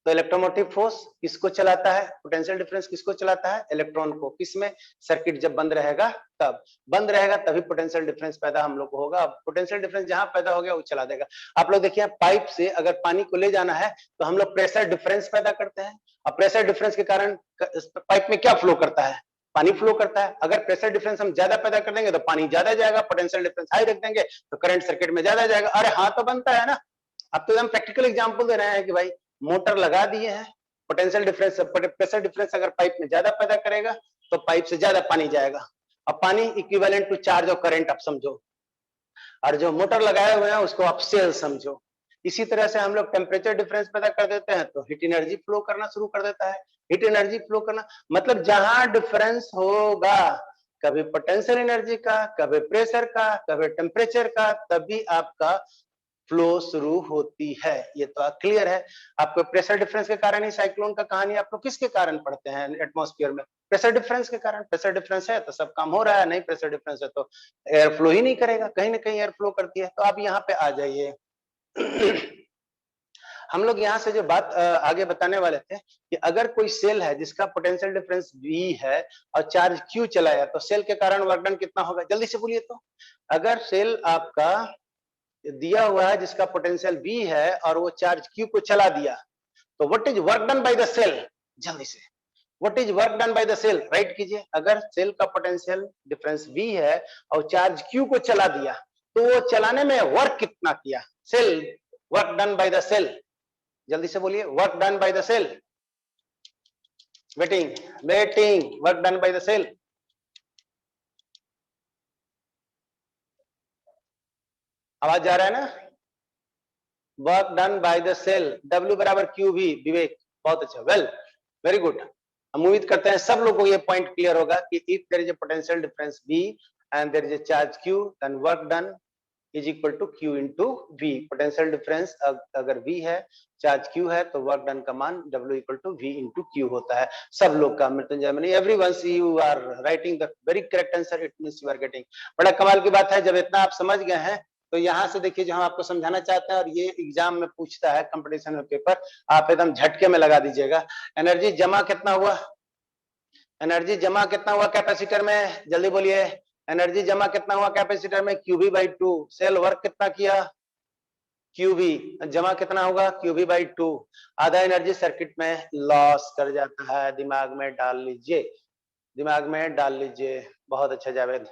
तो इलेक्ट्रोमोटिव फोर्स किसको चलाता है, पोटेंशियल डिफरेंस किसको चलाता है, इलेक्ट्रॉन को। किसमें, सर्किट जब बंद रहेगा तब, बंद रहेगा तभी पोटेंशियल डिफरेंस पैदा हम लोग को होगा। पोटेंशियल डिफरेंस जहां पैदा हो गया वो चला देगा। आप लोग देखिए पाइप से अगर पानी को ले जाना है तो हम लोग प्रेशर डिफरेंस पैदा करते हैं, और प्रेशर डिफरेंस के कारण पाइप में क्या फ्लो करता है, पानी फ्लो करता है। अगर प्रेशर डिफरेंस हम ज्यादा पैदा कर देंगे तो पानी ज्यादा जाएगा, पोटेंशियल डिफरेंस हाई रख देंगे तो करंट सर्किट में ज्यादा जाएगा। अरे हाँ तो बनता है ना। अब तो हम प्रैक्टिकल एग्जांपल दे रहे हैं कि भाई मोटर लगा दिए हैं, पोटेंशियल डिफरेंस प्रेशर डिफरेंस अगर पाइप में ज्यादा पैदा करेगा तो पाइप से ज्यादा पानी जाएगा, अब पानी इक्विवेलेंट टू चार्ज और करंट आप समझो, और जो मोटर लगाए हुए हैं उसको आप सेल समझो। इसी तरह से हम लोग टेम्परेचर डिफरेंस पैदा कर देते हैं तो हीट एनर्जी फ्लो करना शुरू कर देता है। हीट एनर्जी फ्लो करना मतलब जहां डिफरेंस होगा, कभी पोटेंशियल एनर्जी का, कभी प्रेशर का, कभी टेम्परेचर का, तभी आपका फ्लो शुरू होती है। ये तो क्लियर है आपको। प्रेशर डिफरेंस के कारण ही साइक्लोन का कहानी आप लोग किसके कारण पढ़ते हैं एटमॉस्फेयर में, प्रेशर डिफरेंस के कारण। प्रेशर डिफरेंस है तो सब काम हो रहा है, नहीं प्रेशर डिफरेंस है तो एयर फ्लो ही नहीं करेगा, कहीं ना कहीं एयर फ्लो करती है। तो आप यहाँ पे आ जाइए। हम लोग यहाँ से जो बात आगे बताने वाले थे कि अगर कोई सेल है जिसका पोटेंशियल डिफरेंस V है और चार्ज Q चलाया तो सेल के कारण वर्क डन कितना होगा, जल्दी से बोलिए। तो अगर सेल आपका दिया हुआ है जिसका पोटेंशियल V है और वो चार्ज Q को चला दिया तो what is work done by the cell, जल्दी से what is work done by the cell, right कीजिए। अगर सेल का पोटेंशियल डिफरेंस V है और चार्ज Q को चला दिया तो वो चलाने में वर्क कितना किया, cell, work done by the cell, जल्दी से बोलिए, work done by the cell, waiting waiting, work done by the cell. आवाज जा रहा है ना, work done by the cell, W बराबर क्यू भी, विवेक बहुत अच्छा, वेल वेरी गुड। हम उम्मीद करते हैं सब लोगों को ये पॉइंट क्लियर होगा कि if there is a potential difference V and there is a charge Q then work done is equal to Q into V। Potential difference अगर V है, चार्ज Q है तो वर्क डन का मान W equal to V into Q होता है। सब लोग का Mrityunjay Mani everyone see you are writing the very correct answer, it means you are getting. बड़ा कमाल की बात है, जब इतना आप समझ गए हैं तो यहाँ से देखिए जो हम आपको समझाना चाहते हैं और ये एग्जाम में पूछता है कंपटीशन में पेपर, आप एकदम झटके में लगा दीजिएगा। एनर्जी जमा कितना हुआ, एनर्जी जमा कितना हुआ कैपेसिटर में, जल्दी बोलिए, एनर्जी जमा कितना हुआ कैपेसिटर में, QV बाई 2। सेल वर्क कितना किया, QV, जमा कितना होगा, QV बाई 2। आधा एनर्जी सर्किट में लॉस कर जाता है, दिमाग में डाल लीजिए, दिमाग में डाल लीजिए, बहुत अच्छा Javed.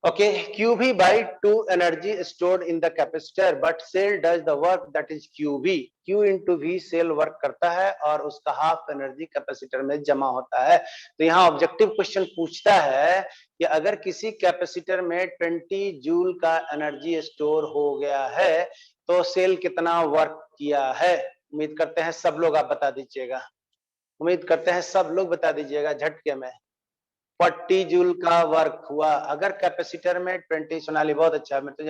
Okay, QV by 2 energy stored in the capacitor, but cell does the work that is QV. Q into V cell work करता है और उसका हाफ एनर्जी कैपेसिटर में जमा होता है। तो यहाँ ऑब्जेक्टिव क्वेश्चन पूछता है कि अगर किसी कैपेसिटर में 20 जूल का एनर्जी स्टोर हो गया है तो सेल कितना वर्क किया है। उम्मीद करते हैं सब लोग आप बता दीजिएगा, उम्मीद करते हैं सब लोग बता दीजिएगा झटके में। 40 जूल का वर्क हुआ अगर कैपेसिटर में 20, सोनाली बहुत अच्छा है, तो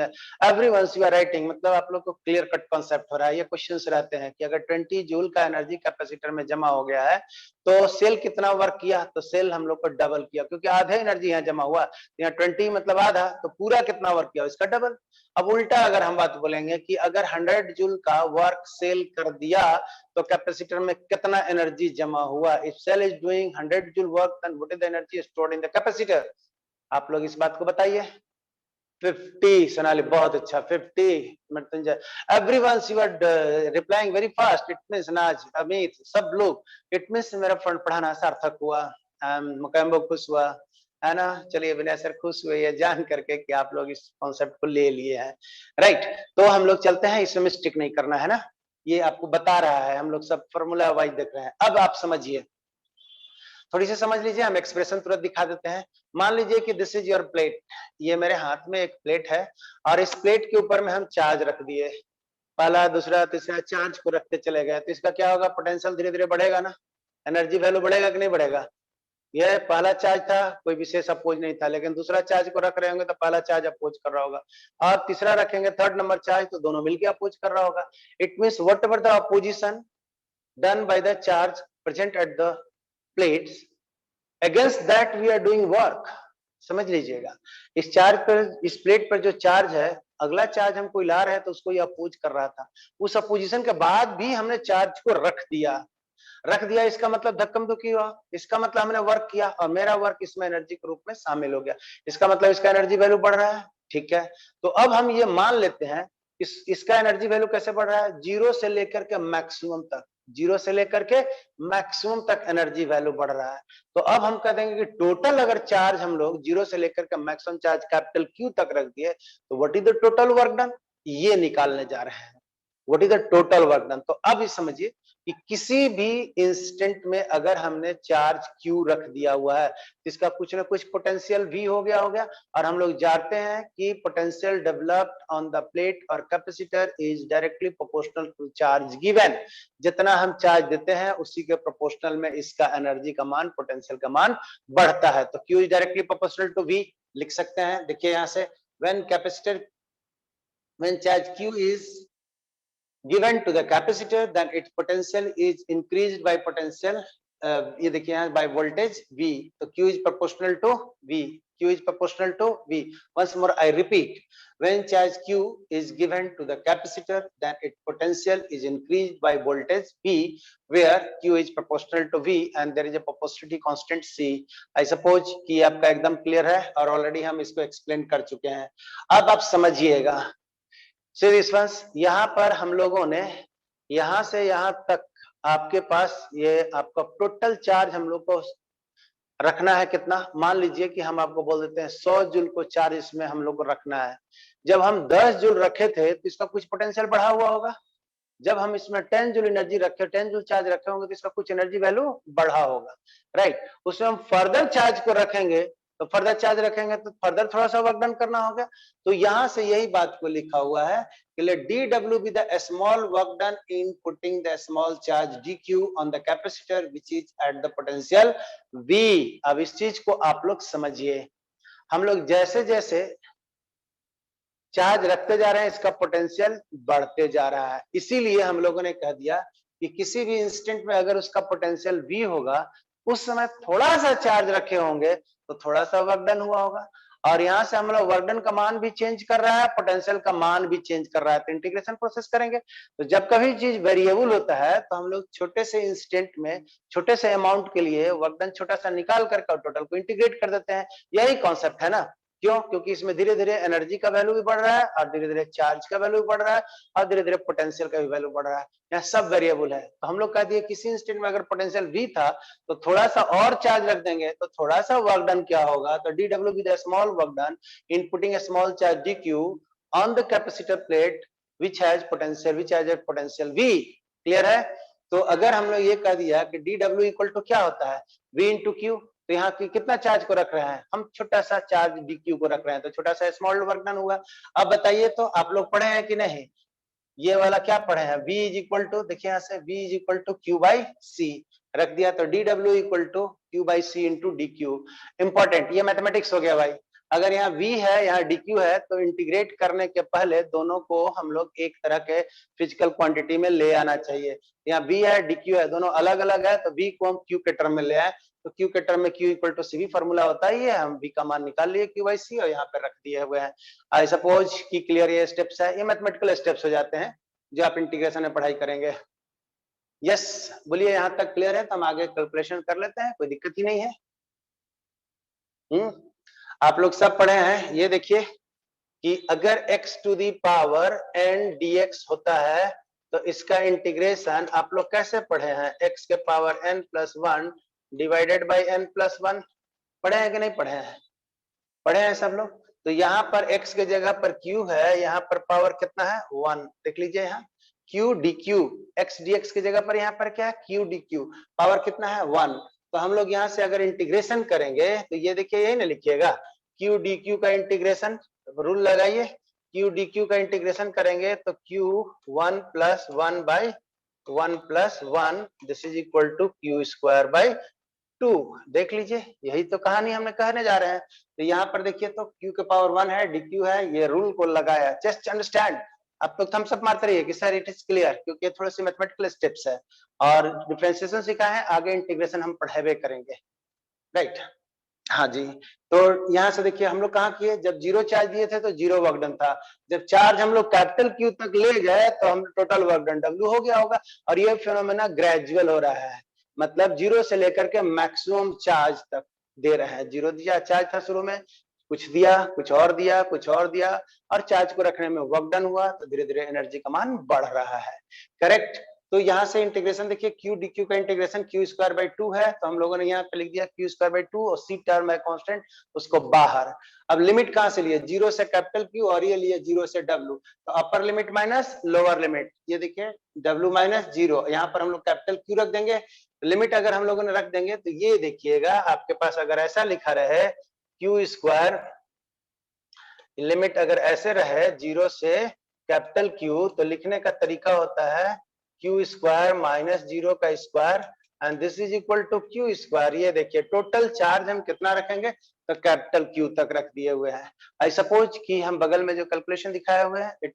एवरीवन यू आर राइटिंग, मतलब आप लोग को क्लियर कट कॉन्सेप्ट हो रहा है। ये क्वेश्चंस रहते हैं कि अगर 20 जूल का एनर्जी कैपेसिटर में जमा हो गया है तो सेल कितना वर्क किया, तो सेल हम लोग को डबल किया क्योंकि आधा एनर्जी यहाँ जमा हुआ, यहाँ 20 मतलब आधा, तो पूरा कितना वर्क किया इसका डबल। अब उल्टा अगर हम बात बोलेंगे कि अगर 100 जूल का वर्क सेल कर दिया तो कैपेसिटर में कितना एनर्जी जमा हुआ। If cell is doing 100 joule work then what is the energy stored in the capacitor, आप लोग इस बात को बताइए। 50, सोनाली बहुत अच्छा, 50 Mrityunjay, everyone you are replying very fast, it means Naaz, Amit, सब लोग, इट मींस मेरा पढ़ाना सार्थक हुआ, मुकम्मल खुश हुआ है ना। चलिए विनय सर खुश हुए ये जान करके कि आप लोग इस कॉन्सेप्ट को ले लिए हैं, राइट। तो हम लोग चलते हैं, इसमें मिस्टेक नहीं करना है ना, ये आपको बता रहा है, हम लोग सब फॉर्मूला वाइज देख रहे हैं। अब आप समझिए, थोड़ी सी समझ लीजिए, हम एक्सप्रेशन तुरंत दिखा देते हैं। मान लीजिए कि दिस इज योर प्लेट, ये मेरे हाथ में एक प्लेट है और इस प्लेट के ऊपर में हम चार्ज रख दिए, पहला दूसरा तीसरा चार्ज को रखते चले गए, तो इसका क्या होगा, पोटेंशियल धीरे धीरे बढ़ेगा ना, एनर्जी वैल्यू बढ़ेगा कि नहीं बढ़ेगा। यह पहला चार्ज था, कोई विशेष अपोज नहीं था, लेकिन दूसरा चार्ज को रख रहे होंगे तो पहला चार्ज अपोज कर रहा होगा, और तीसरा रखेंगे थर्ड नंबर चार्ज तो दोनों मिलकर अपोज कर रहा होगा। It means whatever the opposition done by the charge present at the plates against that we are doing work. समझ लीजिएगा, इस चार्ज पर, इस प्लेट पर जो चार्ज है अगला चार्ज हम कोई ला रहे हैं तो उसको ये अपोज कर रहा था, उस अपोजिशन के बाद भी हमने चार्ज को रख दिया, इसका मतलब धक्कम धुक्की हुआ, इसका मतलब हमने वर्क किया और मेरा वर्क इसमें एनर्जी के रूप में शामिल हो गया, इसका मतलब इसका एनर्जी वैल्यू बढ़ रहा है। ठीक है, तो अब हम ये मान लेते हैं इसका एनर्जी वैल्यू कैसे बढ़ रहा है, जीरो से लेकर के मैक्सिमम तक, जीरो से लेकर के मैक्सिमम तक एनर्जी वैल्यू बढ़ रहा है। तो अब हम कह देंगे कि टोटल अगर चार्ज हम लोग जीरो से लेकर के मैक्सिमम चार्ज कैपिटल क्यू तक रख दिए तो what is the total work done, ये निकालने जा रहे हैं, what is the total work done. तो अब ये समझिए कि किसी भी इंस्टेंट में अगर हमने चार्ज क्यू रख दिया हुआ है तो इसका कुछ ना कुछ पोटेंशियल भी हो गया और हम लोग जानते हैं कि potential developed on the plate और capacitor is directly proportional to charge given, जितना हम चार्ज देते हैं उसी के प्रोपोर्शनल में इसका एनर्जी का मान, पोटेंशियल का मान बढ़ता है। तो Q is directly proportional to V लिख सकते हैं, देखिए यहां से when charge q is given to the capacitor then its potential is increased by potential ये देखिए यहाँ by voltage V, तो Q is proportional to V, Q is proportional to V. Once more I repeat, when charge Q is given to the capacitor then its potential is increased by voltage V where Q is proportional to V and there is a proportionality constant C. I suppose कि आपका एकदम clear है और already हम इसको explain कर चुके हैं। अब आप समझिएगा यहाँ पर हम लोगों ने यहां से यहां तक आपके पास ये आपका टोटल चार्ज हम लोग को रखना है कितना, मान लीजिए कि हम आपको बोल देते हैं 100 जूल को चार्ज इसमें हम लोग को रखना है। जब हम 10 जूल रखे थे तो इसका कुछ पोटेंशियल बढ़ा हुआ होगा, जब हम इसमें 10 जूल एनर्जी रखे, 10 जूल चार्ज रखे होंगे तो इसका कुछ एनर्जी वैल्यू बढ़ा होगा, राइट। उसमें हम फर्दर चार्ज को रखेंगे तो फर्दर चार्ज रखेंगे तो फर्दर थोड़ा सा वर्क डन करना होगा। तो यहां से यही बात को लिखा हुआ है कि let dw be the small work done in putting the small charge dq on the capacitor which is at the potential v। अब इस चीज को आप लोग समझिए, हम लोग जैसे जैसे चार्ज रखते जा रहे हैं इसका पोटेंशियल बढ़ते जा रहा है, इसीलिए हम लोगों ने कह दिया कि किसी भी इंस्टेंट में अगर उसका पोटेंशियल V होगा उस समय थोड़ा सा चार्ज रखे होंगे तो थोड़ा सा वर्क डन हुआ होगा, और यहाँ से हम लोग वर्क डन का मान भी चेंज कर रहा है, पोटेंशियल का मान भी चेंज कर रहा है, तो इंटीग्रेशन प्रोसेस करेंगे। तो जब कभी चीज वेरिएबल होता है तो हम लोग छोटे से इंस्टेंट में छोटे से अमाउंट के लिए वर्क डन छोटा सा निकाल करके टोटल को इंटीग्रेट कर देते हैं, यही कॉन्सेप्ट है ना। क्यों? क्योंकि इसमें धीरे धीरे एनर्जी का वैल्यू भी बढ़ रहा है और धीरे धीरे चार्ज का वैल्यू भी बढ़ रहा है और धीरे धीरे पोटेंशियल का भी वैल्यू बढ़ रहा है, यहाँ सब वेरिएबल है। तो हम लोग कह दिए किसी इंस्टेंट में अगर पोटेंशियल V था तो थोड़ा सा और चार्ज रख देंगे तो थोड़ा सा वर्क डन क्या होगा, तो dw be the small work done in putting a small charge dq on the capacitor plate which has a potential V। Clear है? तो अगर हम लोग ये कह दिया कि dw इक्वल टू क्या होता है V इंटू Q, तो यहाँ की कितना चार्ज को रख रहे हैं हम, छोटा सा चार्ज dq को रख रहे हैं, तो छोटा सा स्मॉल वर्क डन हुआ। अब बताइए तो आप लोग पढ़े हैं कि नहीं, ये वाला क्या पढ़े हैं, v इज इक्वल टू, देखिए यहाँ से v is equal to q by c रख दिया, तो dw equal to q by c into dq। Important, ये मैथमेटिक्स हो गया भाई। अगर यहाँ v है यहाँ dq है तो इंटीग्रेट करने के पहले दोनों को हम लोग एक तरह के फिजिकल क्वांटिटी में ले आना चाहिए। यहाँ v है dq है, दोनों अलग अलग है, तो v को हम q के टर्म में ले आए, तो Q के टर्म में Q equal to CV formula होता ही है, हम V का मान निकाल लिए Q बाई C और यहाँ पे रख दिए हुए हैं। आई सपोज कि क्लियर ये स्टेप्स है, ये मैथमेटिकल स्टेप्स हो जाते हैं जो आप इंटीग्रेशन में पढ़ाई करेंगे। यस बोलिए, यहाँ तक क्लियर है तो हम आगे कैलकुलेशन कर लेते हैं, कोई दिक्कत ही नहीं है। आप लोग सब पढ़े हैं, ये देखिए कि अगर x to the power n dx होता है तो इसका इंटीग्रेशन आप लोग कैसे पढ़े हैं, x के power n plus 1 divided by n plus 1, पढ़े हैं कि नहीं पढ़े हैं, पढ़े हैं सब लोग। तो यहाँ पर x के जगह पर q है, यहाँ पर पावर कितना है 1, देख लीजिए यहाँ q dq, x dx की जगह पर यहाँ पर क्या है q dq, पावर कितना है 1। तो हम लोग यहाँ से अगर इंटीग्रेशन करेंगे तो ये देखिए यही ना लिखिएगा q dq का इंटीग्रेशन, रूल लगाइए, q dq का इंटीग्रेशन करेंगे तो q 1 plus 1 by 1 plus 1 this is equal to q square by 2। देख लीजिए यही तो कहानी हमने कहने जा रहे हैं। तो यहाँ पर देखिए तो q के पावर 1 है, dq है, ये रूल को लगाया, जस्ट अंडरस्टैंड। आप तो थम्स अप मारते रहिए कि सर इट इज क्लियर, क्योंकि थोड़े से मैथमेटिकल स्टेप्स है और डिफरेंशिएशन सिखाए हैं, आगे इंटीग्रेशन हम पढ़ावे करेंगे, राइट। हाँ जी, तो यहाँ से देखिए हम लोग कहाँ किए, जब जीरो चार्ज दिए थे तो जीरो वर्क डन था, जब चार्ज हम लोग कैपिटल क्यू तक ले गए तो हम टोटल वर्क डन डब्ल्यू हो गया होगा। और ये फिनोमेना ग्रेजुअल हो रहा है, मतलब जीरो से लेकर के मैक्सिमम चार्ज तक दे रहे हैं। जीरो दिया चार्ज था शुरू में, कुछ दिया, कुछ और दिया, कुछ और दिया, और चार्ज को रखने में वर्क डन हुआ, तो धीरे धीरे एनर्जी का मान बढ़ रहा है। करेक्ट। तो यहाँ से इंटीग्रेशन देखिए, क्यू डी क्यू का इंटीग्रेशन क्यू स्क्वायर बाई 2 है, तो हम लोगों ने यहाँ पे लिख दिया क्यू स्क्वायर बाई 2, और सी टर्म है कांस्टेंट, उसको बाहर। अब लिमिट कहाँ से लिए, जीरो से कैपिटल क्यू, और ये लिए जीरो से डब्ल्यू, तो upper limit minus lower limit, ये देखिए डब्ल्यू माइनस जीरो, यहाँ पर हम लोग कैपिटल क्यू रख देंगे। लिमिट अगर हम लोगों ने रख देंगे तो ये देखिएगा आपके पास अगर ऐसा लिखा रहे क्यू स्क्वायर, लिमिट अगर ऐसे रहे जीरो से कैपिटल क्यू, तो लिखने का तरीका होता है क्यू स्क्वायर माइनस जीरो का square and this is equal to Q square. ये देखिए टोटल चार्ज हम कितना रखेंगे, तो कैपिटल क्यू तक रख दिए हुए हैं। आई सपोज कि हम बगल में जो कैलकुलेशन दिखाए हुए हैं, it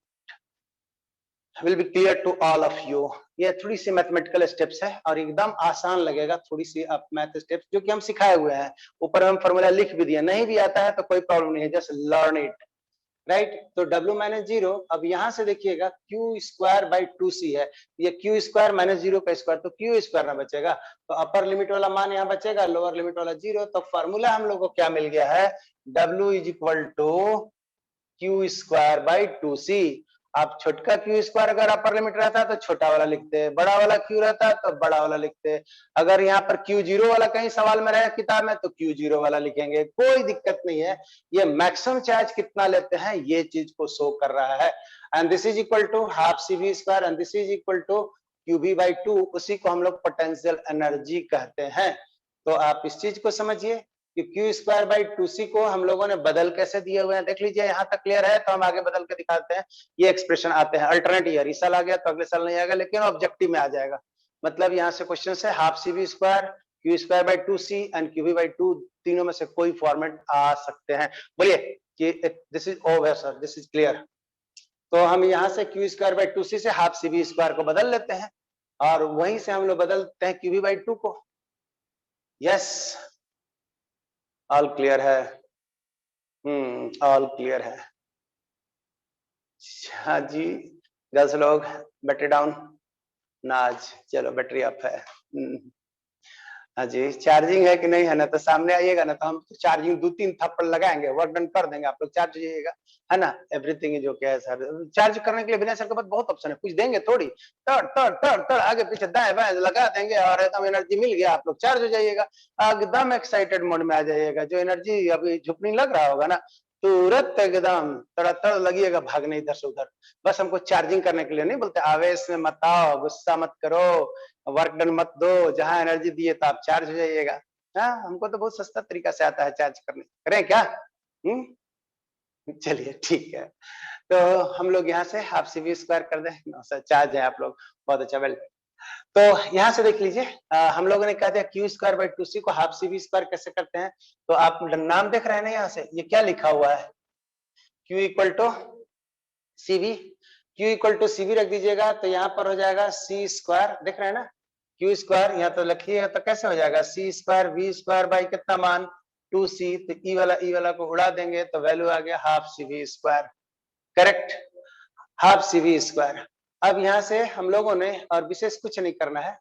will be clear to all of you. ये थोड़ी सी मैथमेटिकल स्टेप्स है और एकदम आसान लगेगा, थोड़ी सी आप मैथ स्टेप्स जो कि हम सिखाए हुए हैं, ऊपर हम फॉर्मूला लिख भी दिया, नहीं भी आता है तो कोई प्रॉब्लम नहीं है, जस्ट लर्न इट। राइट, तो W माइनस जीरो, अब यहां से देखिएगा क्यू स्क्वायर बाई 2c है, ये क्यू स्क्वायर माइनस जीरो का स्क्वायर, तो क्यू स्क्वायर ना बचेगा, तो अपर लिमिट वाला मान यहाँ बचेगा, लोअर लिमिट वाला जीरो, तो फॉर्मूला हम लोग को क्या मिल गया है, W is equal to Q square by 2c। आप छोटका क्यू स्क्वायर अगर अपर लिमिट रहता तो छोटा वाला लिखते, बड़ा वाला क्यू रहता तो बड़ा वाला लिखते। अगर यहाँ पर क्यू जीरो वाला कहीं सवाल में रहे किताब में, तो क्यू जीरो वाला लिखेंगे, कोई दिक्कत नहीं है। ये मैक्सिमम चार्ज कितना लेते हैं ये चीज को शो कर रहा है। And this is equal to half C V square and this is equal to Q V by 2, उसी को हम लोग पोटेंशियल एनर्जी कहते हैं। तो आप इस चीज को समझिए कि क्यू स्क्वायर बाई 2c को हम लोगों ने बदल कैसे दिए हुए हैं, देख लीजिए यहाँ तक क्लियर है, तो हम आगे बदल के दिखाते हैं। ये एक्सप्रेशन आते हैं अल्टरनेट ईयर, इस साल आ गया तो अगले साल नहीं आएगा, लेकिन ऑब्जेक्टिव में आ जाएगा। मतलब यहाँ से क्वेश्चन से half C V square, Q square by 2c and Q V by 2, तीनों में से कोई फॉर्मेट आ सकते हैं। बोलिए कि this is over sir, this is clear. तो हम यहाँ से क्यू स्क्वायर बाई 2c से हाफ सी वी स्क्वायर को बदल लेते हैं, और वहीं से हम लोग बदलते हैं क्यू बी बाई 2 को। यस, ऑल क्लियर है। ऑल क्लियर है। हाँ जी, गर्ल्स लोग बैटरी डाउन, नाज चलो बैटरी अप है। हाँ जी, चार्जिंग है कि नहीं है ना, तो सामने आइएगा ना, तो हम चार्जिंग 2-3 थप्पड़ लगाएंगे, वर्क डन कर देंगे, आप लोग चार्ज हो जाइएगा, है ना। एवरीथिंग इज ओके है सर। चार्ज करने के लिए विनय सर के पास बहुत ऑप्शन है, कुछ देंगे थोड़ी, तड़ तड़ तड़ तड़ आगे पीछे दाएं बाएं लगा देंगे और एकदम एनर्जी मिल गया, आप लोग चार्ज हो जाइएगा, एकदम एक्साइटेड मोड में आ जाइएगा। जो एनर्जी अभी झुकनी लग रहा होगा ना, तुरंत एकदम तड़तड़ लगिएगा भागने इधर से उधर। बस हमको चार्जिंग करने के लिए नहीं बोलते, आवेश में मत आओ, गुस्सा मत करो, वर्क डन मत दो, जहां एनर्जी दिए तो आप चार्ज हो जाइएगा। हाँ, हमको तो बहुत सस्ता तरीका से आता है चार्ज करने, करें क्या? चलिए ठीक है। तो हम लोग यहाँ से हाफ सी वी स्क्वायर कर दें, चार्ज है आप लोग, बहुत अच्छा। वेल, तो यहाँ से देख लीजिए, हम लोगों ने कहा था क्यू स्क्वायर बाई 2c को हाफ सी वी स्क्वायर कैसे करते हैं, तो आप नाम देख रहे हैं ना, यहाँ से ये क्या लिखा हुआ है, Q equal to CV, Q equal to CV रख दीजिएगा, तो यहाँ पर हो जाएगा सी स्क्वायर, देख रहे हैं ना, क्यू स्क्वायर यहाँ तो लिखिएगा तो कैसे हो जाएगा, सी स्क्वायर वी स्क्वायर बाई कितना मान 2c, तो ई वाला को उड़ा देंगे तो वैल्यू आ गया half C V square. Correct, half C V square. अब यहाँ से हम लोगों ने और विशेष कुछ नहीं करना है,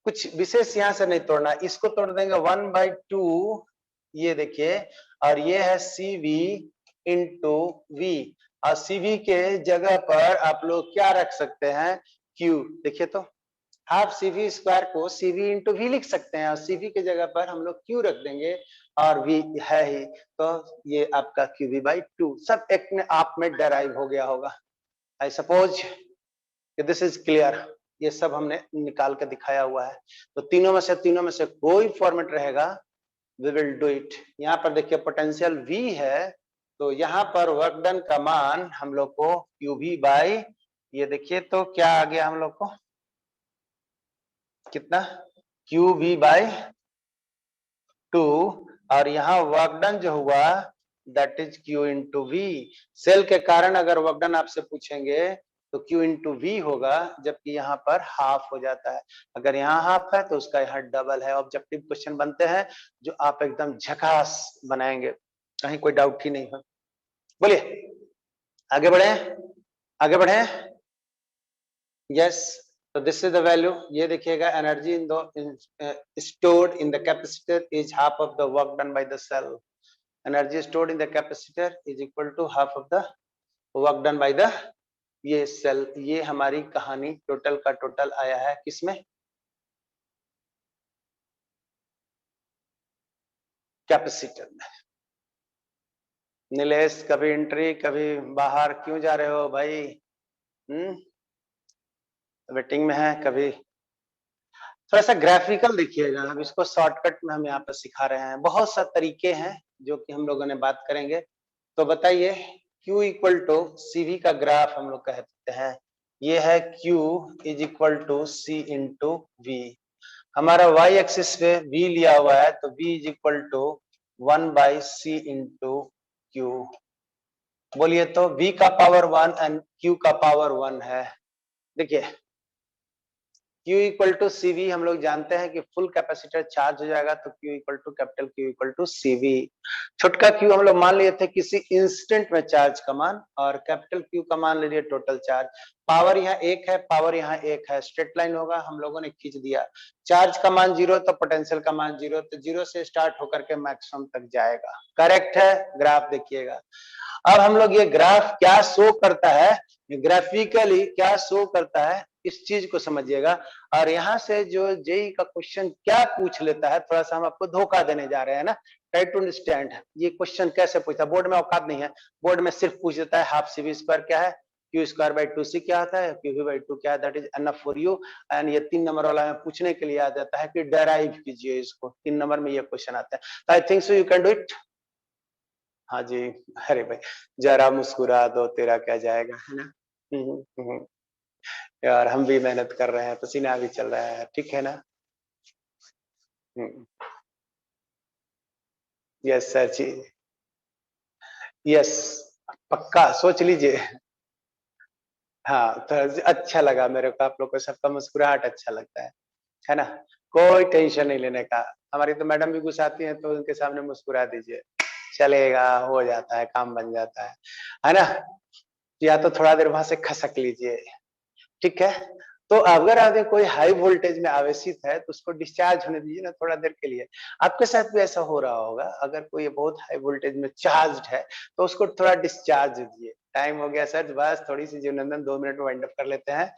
कुछ विशेष यहाँ से नहीं तोड़ना, इसको तोड़ देंगे 1/2, ये देखिए, और ये है सी वी इंटू वी, और सीवी के जगह पर आप लोग क्या रख सकते हैं, क्यू। देखिए तो हाफ सीवी स्क्वायर को सीवी इंटू वी लिख सकते हैं, और सीवी के जगह पर हम लोग क्यू रख देंगे, और वी है ही, तो ये आपका क्यू वी बाई 2 सब एक में आप में डेराइव हो गया होगा। I suppose this is clear, ये सब हमने निकाल के दिखाया हुआ है। तो तीनों में से कोई फॉर्मेट रहेगा, वी विल डू इट। यहाँ पर देखिए पोटेंशियल V है, तो यहाँ पर वर्क डन का मान हम लोग को QV बाई, ये देखिए तो क्या आ गया हम लोग को, कितना, QV बाई 2, और यहाँ वर्क डन जो हुआ that is Q into V। Cell के कारण अगर वर्क डन आपसे पूछेंगे तो Q इंटू वी होगा, जबकि यहाँ पर हाफ हो जाता है। अगर यहाँ हाफ है तो उसका यहाँ डबल है। ऑब्जेक्टिव क्वेश्चन बनते हैं जो आप एकदम झकास बनाएंगे, कहीं कोई डाउट ही नहीं है। बोलिए आगे बढ़े, आगे बढ़े। यस, तो दिस इज द वैल्यू। ये देखिएगा, energy in the stored in the capacitor is half of the work done by the cell. Energy stored in the capacitor is equal to half of the work done by the ये cell. ये हमारी कहानी total का total आया है किसमें? Capacitor में। नीलेश कभी एंट्री कभी बाहर, क्यों जा रहे हो भाई? वेटिंग में है कभी। थोड़ा सा ग्राफिकल देखिएगा, अब इसको शॉर्टकट में हम यहाँ पर सिखा रहे हैं। बहुत सा तरीके हैं जो कि हम लोगों ने बात करेंगे। तो बताइए, Q इक्वल टू CV का ग्राफ हम लोग कहते हैं। ये है Q is equal to C into V। हमारा y एक्सिस पे V लिया हुआ है, तो V is equal to 1/C into Q। बोलिए तो V का पावर 1 एंड Q का पावर 1 है। देखिए Q इक्वल टू CV हम लोग जानते हैं कि फुल कैपेसिटर चार्ज हो जाएगा, तो Q equal to capital Q equal to CV। छोटका Q हम लोग मान लिए थे किसी इंस्टेंट में चार्ज का मान, और कैपिटल Q का मान ले लिए टोटल चार्ज। पावर यहाँ एक है, पावर यहाँ एक है, स्ट्रेट लाइन होगा, हम लोगों ने खींच दिया। चार्ज का मान 0 तो पोटेंशियल का मान 0, तो 0 से स्टार्ट होकर के मैक्सिमम तक जाएगा। करेक्ट है? ग्राफ देखिएगा। अब हम लोग ये ग्राफ क्या शो करता है, ग्राफिकली क्या शो करता है, इस चीज को समझिएगा। और यहाँ से जो जेई का क्वेश्चन क्या पूछ लेता है, थोड़ा सा हम आपको धोखा देने जा रहे हैं ना। ट्राई टू अंडरस्टैंड ये क्वेश्चन कैसे पूछता है। बोर्ड में औकात नहीं है, बोर्ड में सिर्फ पूछ देता है हाफ CV स्क्वायर क्या है, Q स्क्वायर बाई 2C क्या आता है, QV बाई 2 क्या है, that is enough for you. And ये 3 नंबर वाला में पूछने के लिए आ जाता है कि डेराइव कीजिए इसको। 3 नंबर में ये क्वेश्चन आता है, तो I think so you can do it. हाँ जी, अरे भाई जरा मुस्कुरा दो, तेरा क्या जाएगा, है ना। यार हम भी मेहनत कर रहे हैं, पसीना भी चल रहा है, ठीक है ना। यस सर जी, यस पक्का सोच लीजिए। हाँ तो अच्छा लगा मेरे को, आप लोग को सबका मुस्कुराहट अच्छा लगता है ना। कोई टेंशन नहीं लेने का। हमारी तो मैडम भी गुस्साती हैं, तो उनके सामने मुस्कुरा दीजिए, चलेगा, हो जाता है, काम बन जाता है ना। या तो थोड़ा देर वहां से खसक लीजिए, ठीक है। तो अगर आगे कोई हाई वोल्टेज में आवेशित है तो उसको डिस्चार्ज होने दीजिए ना थोड़ा देर के लिए। आपके साथ भी ऐसा हो रहा होगा, अगर कोई बहुत हाई वोल्टेज में चार्ज है तो उसको थोड़ा डिस्चार्ज दीजिए। टाइम हो गया सर, बस थोड़ी सी जीवनंदन 2 मिनट में वाइंड अप कर लेते हैं,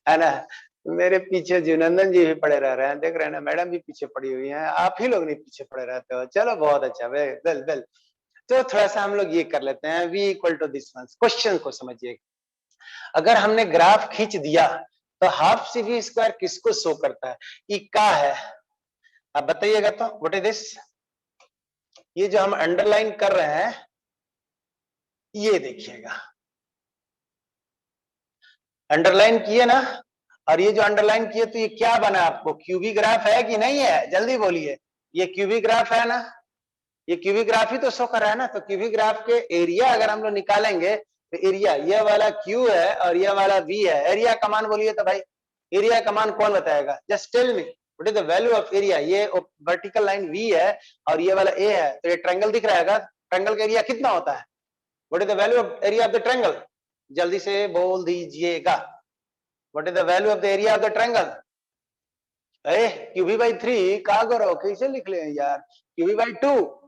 है ना। मेरे पीछे जीवनंदन जी भी पड़े रह रहे हैं, देख रहे हैं ना, मैडम भी पीछे पड़ी हुई है, आप ही लोग नहीं पीछे पड़े रहते हो। चलो बहुत अच्छा, वेल वेल। तो थोड़ा सा हम लोग ये कर लेते हैं, V equal to this one. Question को समझिए, अगर हमने ग्राफ खींच दिया तो हाफ CV स्क्वायर किसको शो करता है? ये क्या है, आप बताइएगा तो। What is this? ये जो हम अंडरलाइन कर रहे हैं, ये देखिएगा, अंडरलाइन किए ना। और ये जो अंडरलाइन किए, तो ये क्या बना आपको? क्यूबी ग्राफ है कि नहीं है, जल्दी बोलिए। ये क्यूबी ग्राफ है ना, ये क्यूबी ग्राफ ही तो शो कर रहा है ना। तो क्यूबी ग्राफ के एरिया अगर हम लोग निकालेंगे, तो एरिया ये वाला Q है और ये वाला V है। एरिया का मान बोलिए तो भाई, एरिया का मान कौन बताएगा? Just tell me what is the value of area. ये वर्टिकल लाइन V है और ये वाला A है, तो ये ट्रायंगल दिख रहा है, ट्रायंगल का एरिया कितना होता है? What is the value of area of the triangle? जल्दी से बोल दीजिएगा, what is the value of the area of the triangle? अरे QV/3 कहा करो, कैसे लिख ले यार, QV/2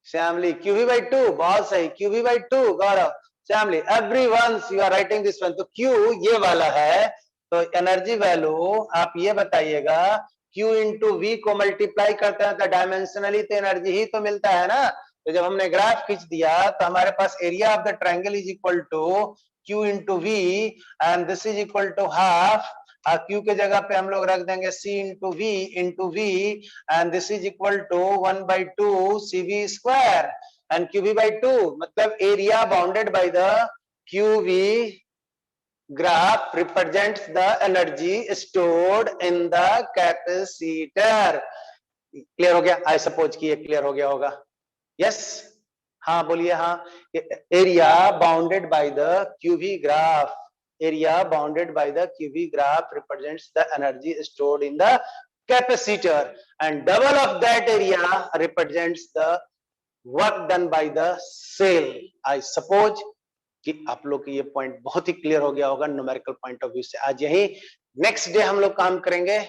श्यामली, QV/2 बहुत सही, QV/2 Gaurav, Shyamali, everyone you are writing this one. तो Q ये वाला है, तो एनर्जी वैल्यू आप ये बताइएगा, Q इंटू V को मल्टीप्लाई करते हैं तो डायमेंशनली तो एनर्जी ही तो मिलता है ना। तो जब हमने ग्राफ खींच दिया तो हमारे पास area of the triangle is equal to Q into V and this is equal to half. Q के जगह पे हम लोग रख देंगे C into V and this is equal to 1/2 CV square and QV/2 मतलब area bounded by the QV graph represents the energy stored in the capacitor। Clear हो गया? आई सपोज कि ये क्लियर हो गया होगा। यस हाँ बोलिए हाँ, area bounded by the Q V graph, area bounded by the cubic graph represents the energy stored in the capacitor and double of that area represents the work done by the cell. I suppose कि आप लोग को ये point बहुत ही clear हो गया होगा numerical point of view से। आज यही नेक्स्ट डे हम लोग काम करेंगे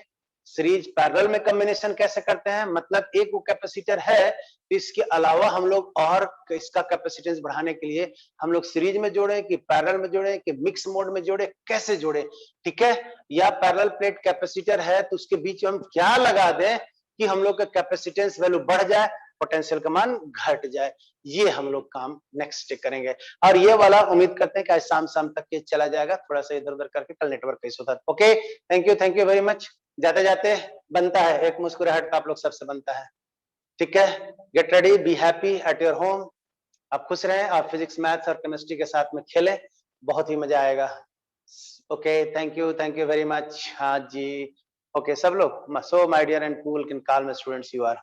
सीरीज पैरेलल में कॉम्बिनेशन कैसे करते हैं, मतलब एक वो कैपेसिटर है, इसके अलावा हम लोग और इसका कैपेसिटेंस बढ़ाने के लिए हम लोग सीरीज में जोड़े कि पैरेलल में जोड़े कि मिक्स मोड में जोड़े, कैसे जोड़े, ठीक है। या पैरेलल प्लेट कैपेसिटर है तो उसके बीच में हम क्या लगा दें कि हम लोग का कैपेसिटेंस वैल्यू बढ़ जाए, पोटेंशियल का मान घट जाए। ये हम लोग काम नेक्स्ट डे करेंगे और ये वाला उम्मीद करते हैं कि आज शाम तक ये चला जाएगा, थोड़ा सा इधर उधर करके कल नेटवर्क कैसे होता है। Okay, thank you very much. जाते जाते बनता है एक मुस्कुराहट तो आप लोग सबसे बनता है, ठीक है। Get ready, be happy at your home. आप खुश रहें, आप फिजिक्स मैथ्स और केमिस्ट्री के साथ में खेलें, बहुत ही मजा आएगा। Okay, thank you very much. हाँ जी, ओके सब लोग, so my dear and cool and calm students you are.